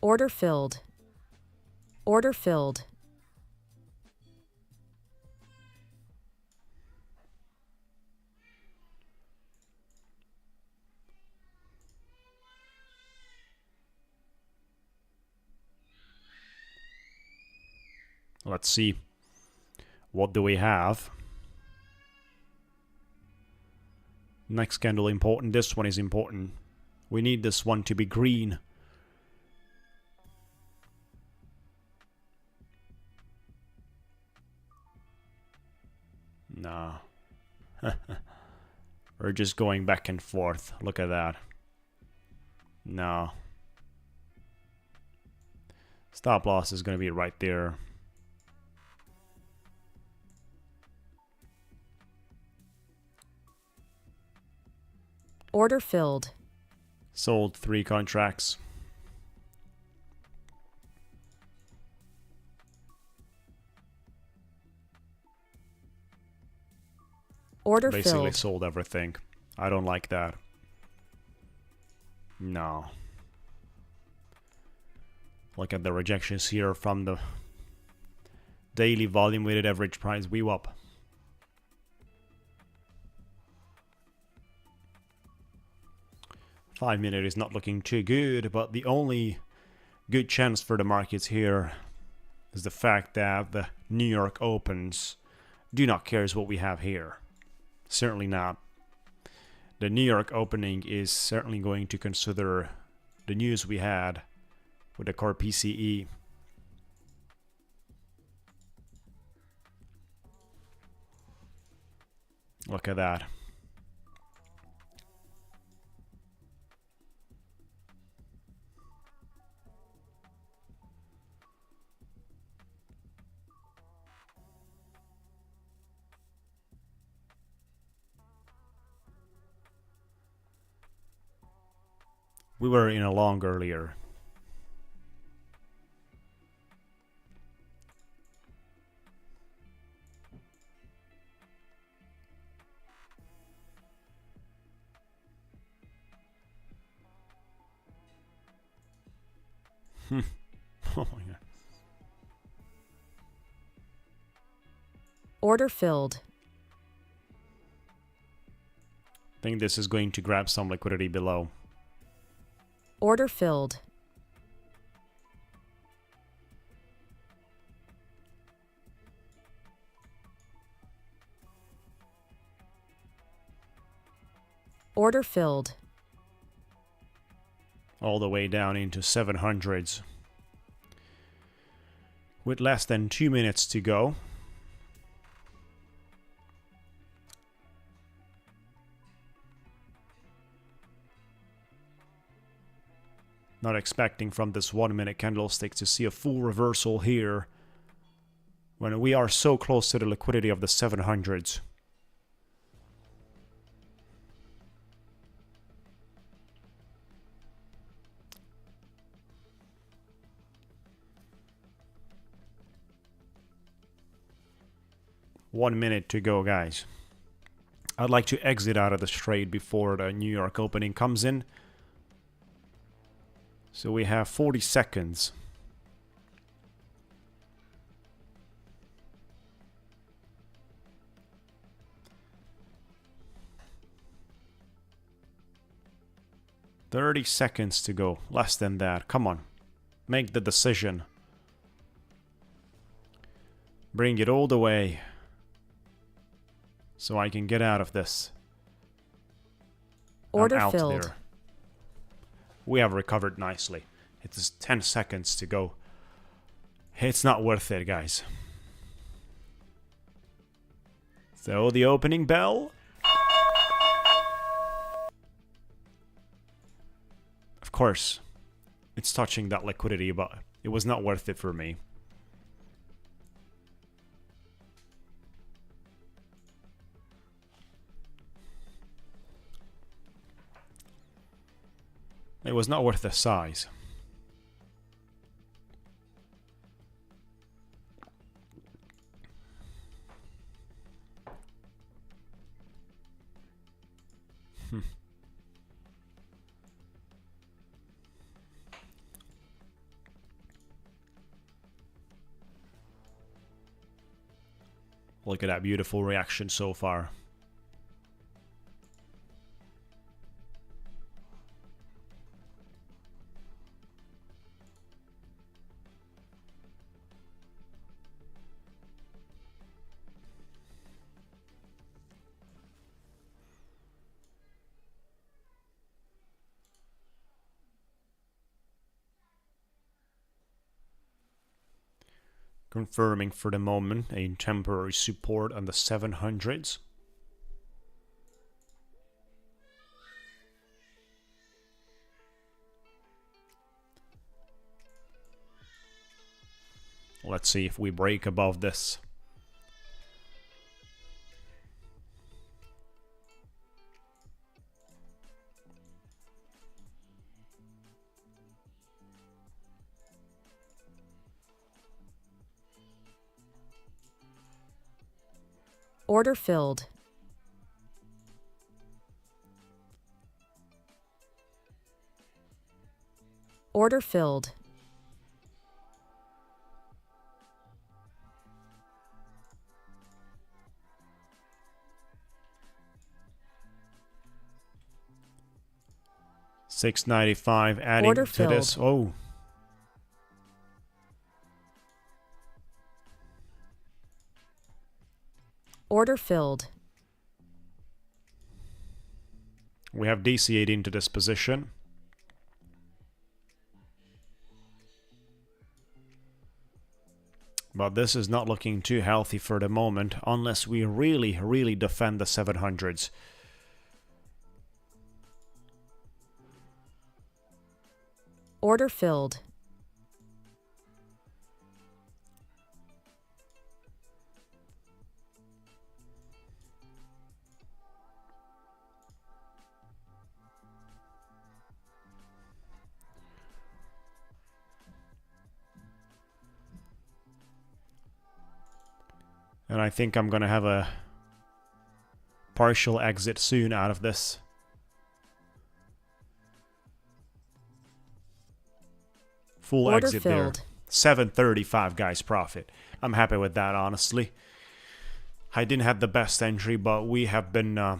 Order filled. Order filled. Let's see. What do we have? Next candle important. This one is important. We need this one to be green. No. We're just going back and forth. Look at that. No. Stop loss is going to be right there. Order filled. Sold 3 contracts. Order Basically filled. sold everything. I don't like that. No. Look at the rejections here from the daily volume weighted average price VWAP. Five-minute is not looking too good, but the only good chance for the markets here is the fact that the New York opens do not care what we have here. Certainly not. The New York opening is certainly going to consider the news we had with the core PCE. Look at that. We were in a long earlier. Oh my god. Order filled. I think this is going to grab some liquidity below. Order filled. Order filled. All the way down into 700s. With less than 2 minutes to go. Not expecting from this 1 minute candlestick to see a full reversal here when we are so close to the liquidity of the 700s. One minute to go, guys. I'd like to exit out of this trade before the New York opening comes in. So we have 40 seconds. $30 seconds to go. Less than that. Come on. Make the decision. Bring it all the way. So I can get out of this. Order I'm out filled. there. We have recovered nicely. It's 10 seconds to go. It's not worth it, guys. So the opening bell. Of course, it's touching that liquidity, but it was not worth it for me. It was not worth the size. Look at that beautiful reaction so far. Confirming for the moment a temporary support on the 700s. Let's see if we break above this. Order filled. Order filled. $6.95 adding Order to this. Oh. Order filled. We have DCA'd into this position. But this is not looking too healthy for the moment, unless we really defend the 700s. Order filled. And I think I'm going to have a partial exit soon out of this. Full Order exit filled. there. 735 guys profit. I'm happy with that, honestly. I didn't have the best entry, but we have been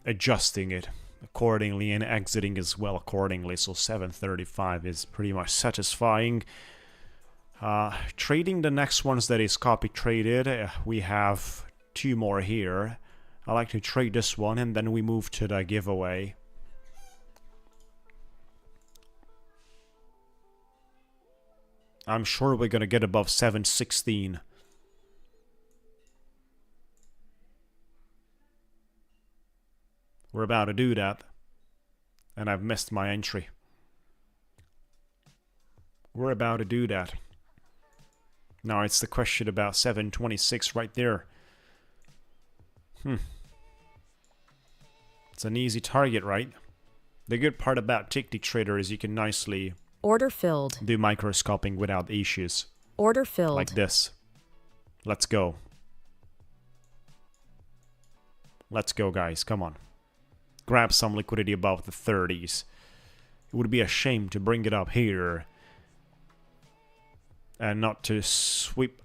adjusting it accordingly and exiting as well accordingly. So 735 is pretty much satisfying. Trading the next ones that is copy traded, we have two more here. I like to trade this one and then we move to the giveaway. I'm sure we're gonna get above 716. We're about to do that. And I've missed my entry. We're about to do that. Now it's the question about 726 right there. It's an easy target, right? The good part about Ticktick Trader is you can nicely Order filled. do micro-scalping without issues. Order filled. Like this. Let's go. Let's go, guys. Come on. Grab some liquidity above the 30s. It would be a shame to bring it up here and not to sweep.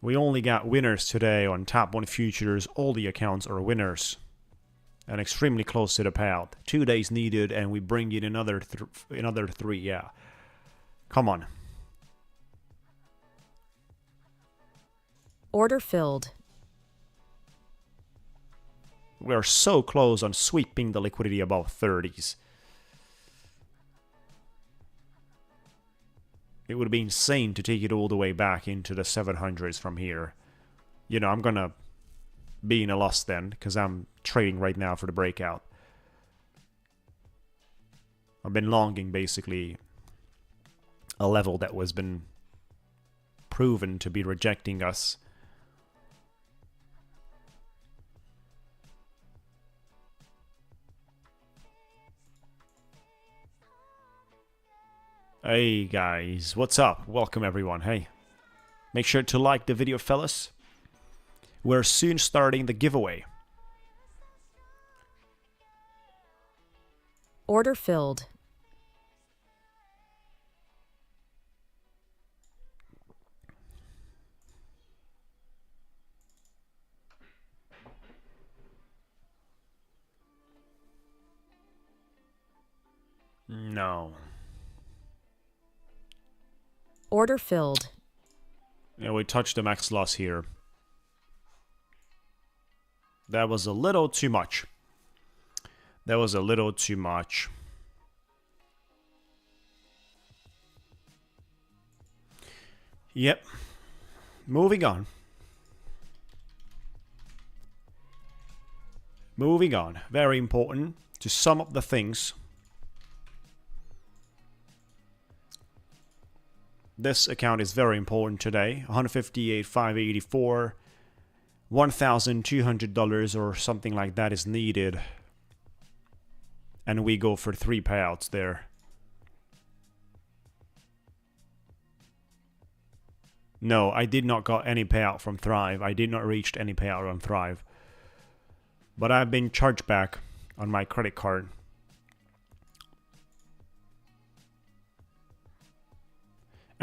We only got winners today on top 1 futures. All the accounts are winners. And extremely close to the payout. 2 days needed and we bring in another 3, yeah. Come on. Order filled. We are so close on sweeping the liquidity above 30s. It would be insane to take it all the way back into the 700s from here. You know, I'm gonna be in a loss then, because I'm trading right now for the breakout. I've been longing basically a level that was been proven to be rejecting us. Hey guys, what's up? Welcome everyone. Hey, make sure to like the video, fellas. We're soon starting the giveaway. Order filled. No. Order filled. Yeah, we touched the max loss here. That was a little too much. That was a little too much. Yep. Moving on. Moving on. Very important to sum up the things. This account is very important today. 158,584, $1,200 or something like that is needed. And we go for 3 payouts there. No, I did not got any payout from Thrive. I did not reach any payout on Thrive. But I've been charged back on my credit card.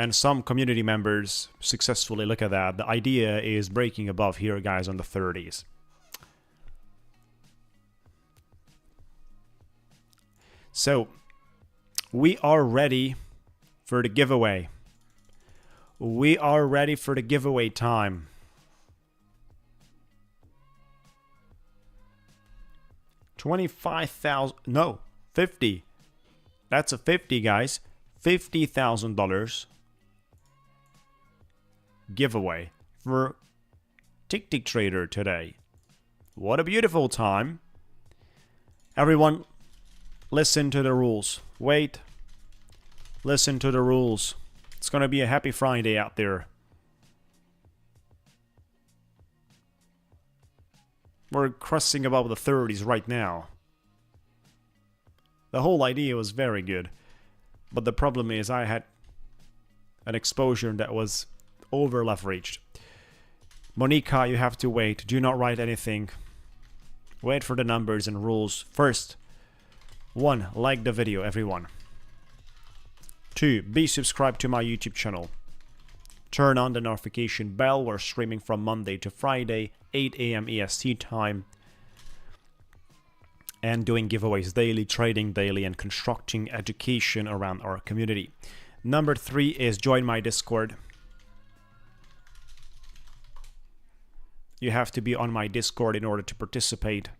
And some community members successfully look at that. The idea is breaking above here, guys, on the 30s. So, we are ready for the giveaway. We are ready for the giveaway time. $25,000, no, 50. That's a 50, guys. $50,000 giveaway for Ticktick Trader today. What a beautiful time. Everyone, listen to the rules. Wait. Listen to the rules. It's gonna be a happy Friday out there. We're crossing above the 30s right now. The whole idea was very good. But the problem is I had an exposure that was over leveraged. Monica, you have to wait. Do not write anything. Wait for the numbers and rules. First, 1. Like the video, everyone. 2. Be subscribed to my YouTube channel. Turn on the notification bell. We're streaming from Monday to Friday, 8 AM EST time. and doing giveaways daily, trading daily, and constructing education around our community. Number 3 is join my Discord. You have to be on my Discord in order to participate.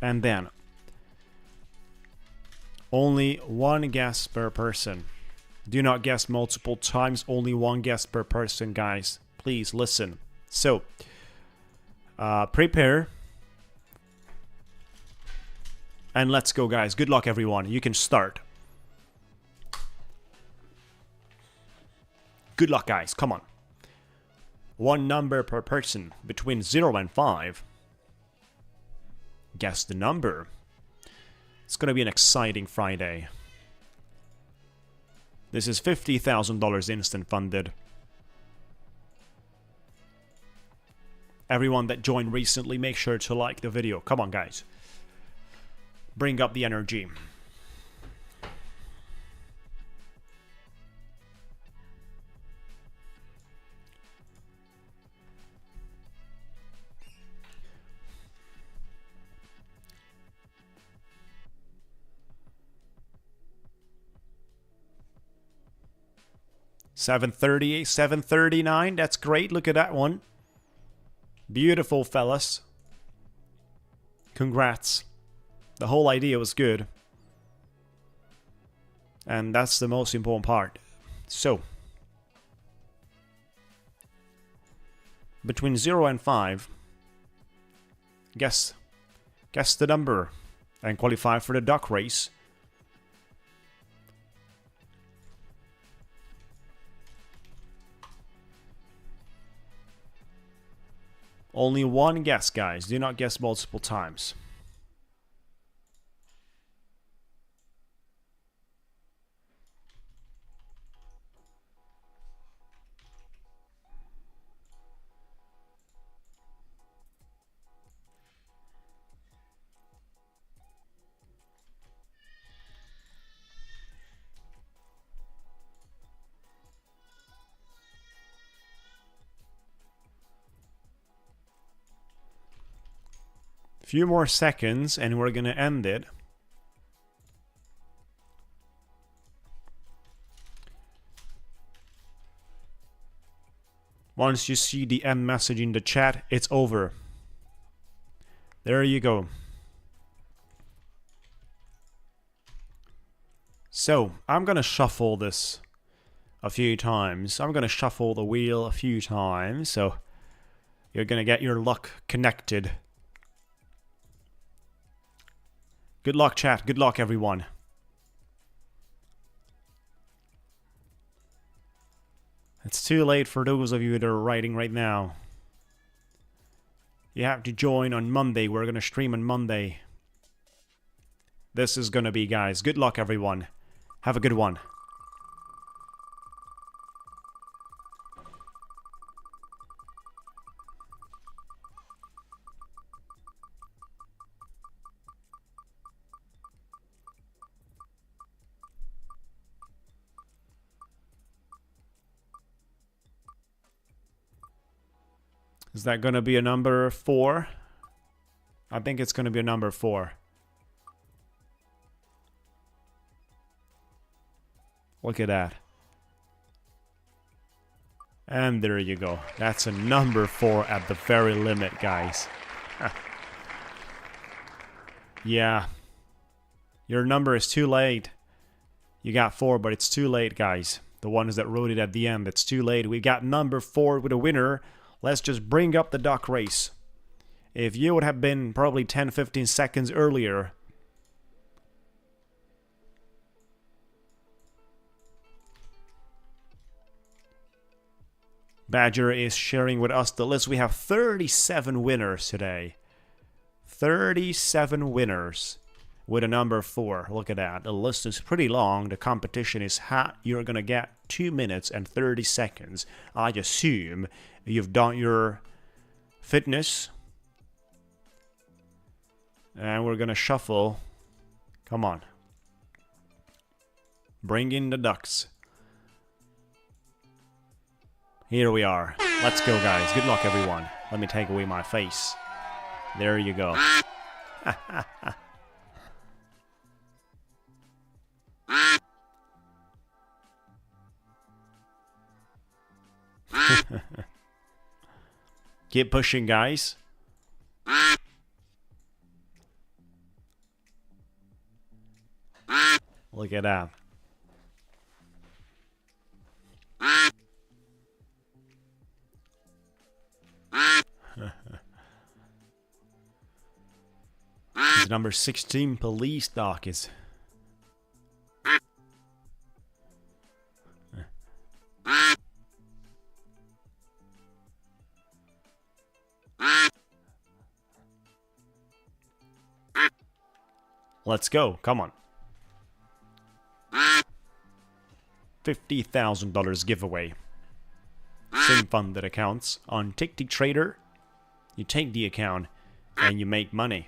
And then, only one guess per person. Do not guess multiple times, only one guess per person, guys. Please listen. So, prepare. And let's go, guys. Good luck, everyone. You can start. Good luck, guys. Come on. One number per person between 0 and 5. Guess the number. It's going to be an exciting Friday. This is $50,000 instant funded. Everyone that joined recently, make sure to like the video. Come on, guys. Bring up the energy. $738, $739. That's great. Look at that one. Beautiful, fellas. Congrats. The whole idea was good. And that's the most important part. So, between 0 and 5, guess the number and qualify for the duck race. Only one guess, guys. Do not guess multiple times. Few more seconds and we're gonna end it. Once you see the end message in the chat, it's over. There you go. So, I'm gonna shuffle this a few times. I'm gonna shuffle the wheel a few times, so you're gonna get your luck connected. Good luck, chat. Good luck, everyone. It's too late for those of you that are writing right now. You have to join on Monday. We're going to stream on Monday. This is going to be, guys. Good luck, everyone. Have a good one. Is that going to be a number 4? I think it's going to be a number 4. Look at that. And there you go. That's a number 4 at the very limit, guys. Yeah. Your number is too late. You got 4, but it's too late, guys. The ones that wrote it at the end, it's too late. We got number 4 with a winner. Let's just bring up the duck race. If you would have been probably 10-15 seconds earlier. Badger is sharing with us the list. We have 37 winners today. 37 winners with a number 4. Look at that. The list is pretty long. The competition is hot. You're going to get 2 minutes and 30 seconds. I assume you've done your fitness. And we're going to shuffle. Come on. Bring in the ducks. Here we are. Let's go, guys. Good luck, everyone. Let me take away my face. There you go. Keep pushing, guys. Look at that. His number 16 police doc is... Let's go. Come on. $50,000 giveaway. Same funded accounts on Ticktick Trader. You take the account and you make money.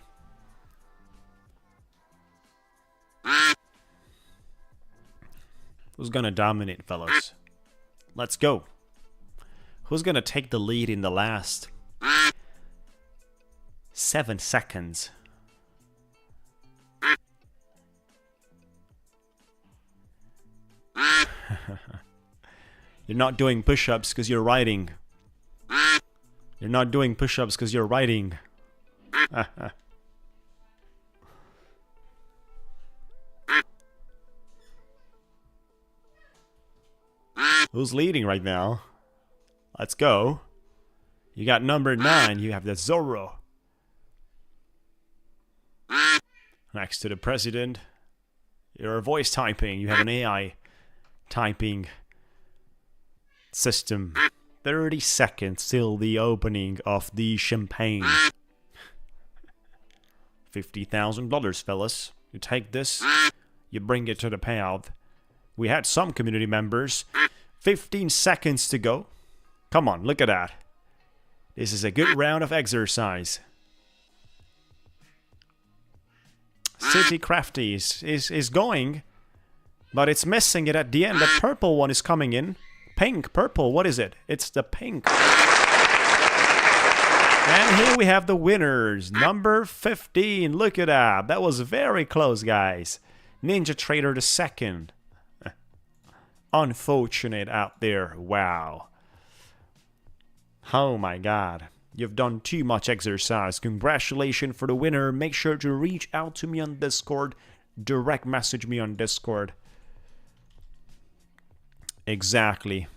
Who's gonna dominate, fellas? Let's go. Who's gonna take the lead in the last 7 seconds? You're not doing push-ups because you're writing. You're not doing push-ups because you're writing. Who's leading right now? Let's go. You got number 9. You have the Zorro. Next to the president. You're voice typing. You have an AI typing system. 30 seconds till the opening of the champagne. $50,000, fellas. You take this, you bring it to the payout. We had some community members. 15 seconds to go. Come on, look at that. This is a good round of exercise. City Crafty is going, but it's missing it at the end. The purple one is coming in. Pink, purple, what is it? It's the pink. And here we have the winners. Number 15, look at that. That was very close, guys. Ninja Trader the second. Unfortunate out there. Wow. Oh my god. You've done too much exercise. Congratulations for the winner. Make sure to reach out to me on Discord. Direct message me on Discord. Exactly.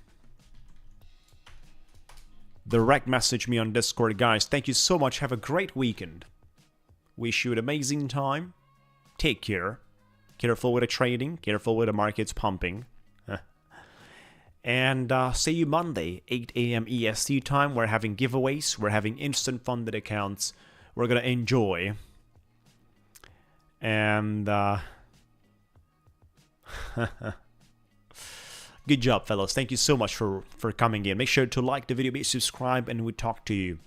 Direct message me on Discord, guys. Thank you so much. Have a great weekend. Wish you an amazing time. Take care. Careful with the trading. Careful with the markets pumping. And see you Monday, 8 a.m. EST time. We're having giveaways. We're having instant funded accounts. We're going to enjoy. And good job, fellas. Thank you so much for coming in. Make sure to like the video, subscribe, and we talk to you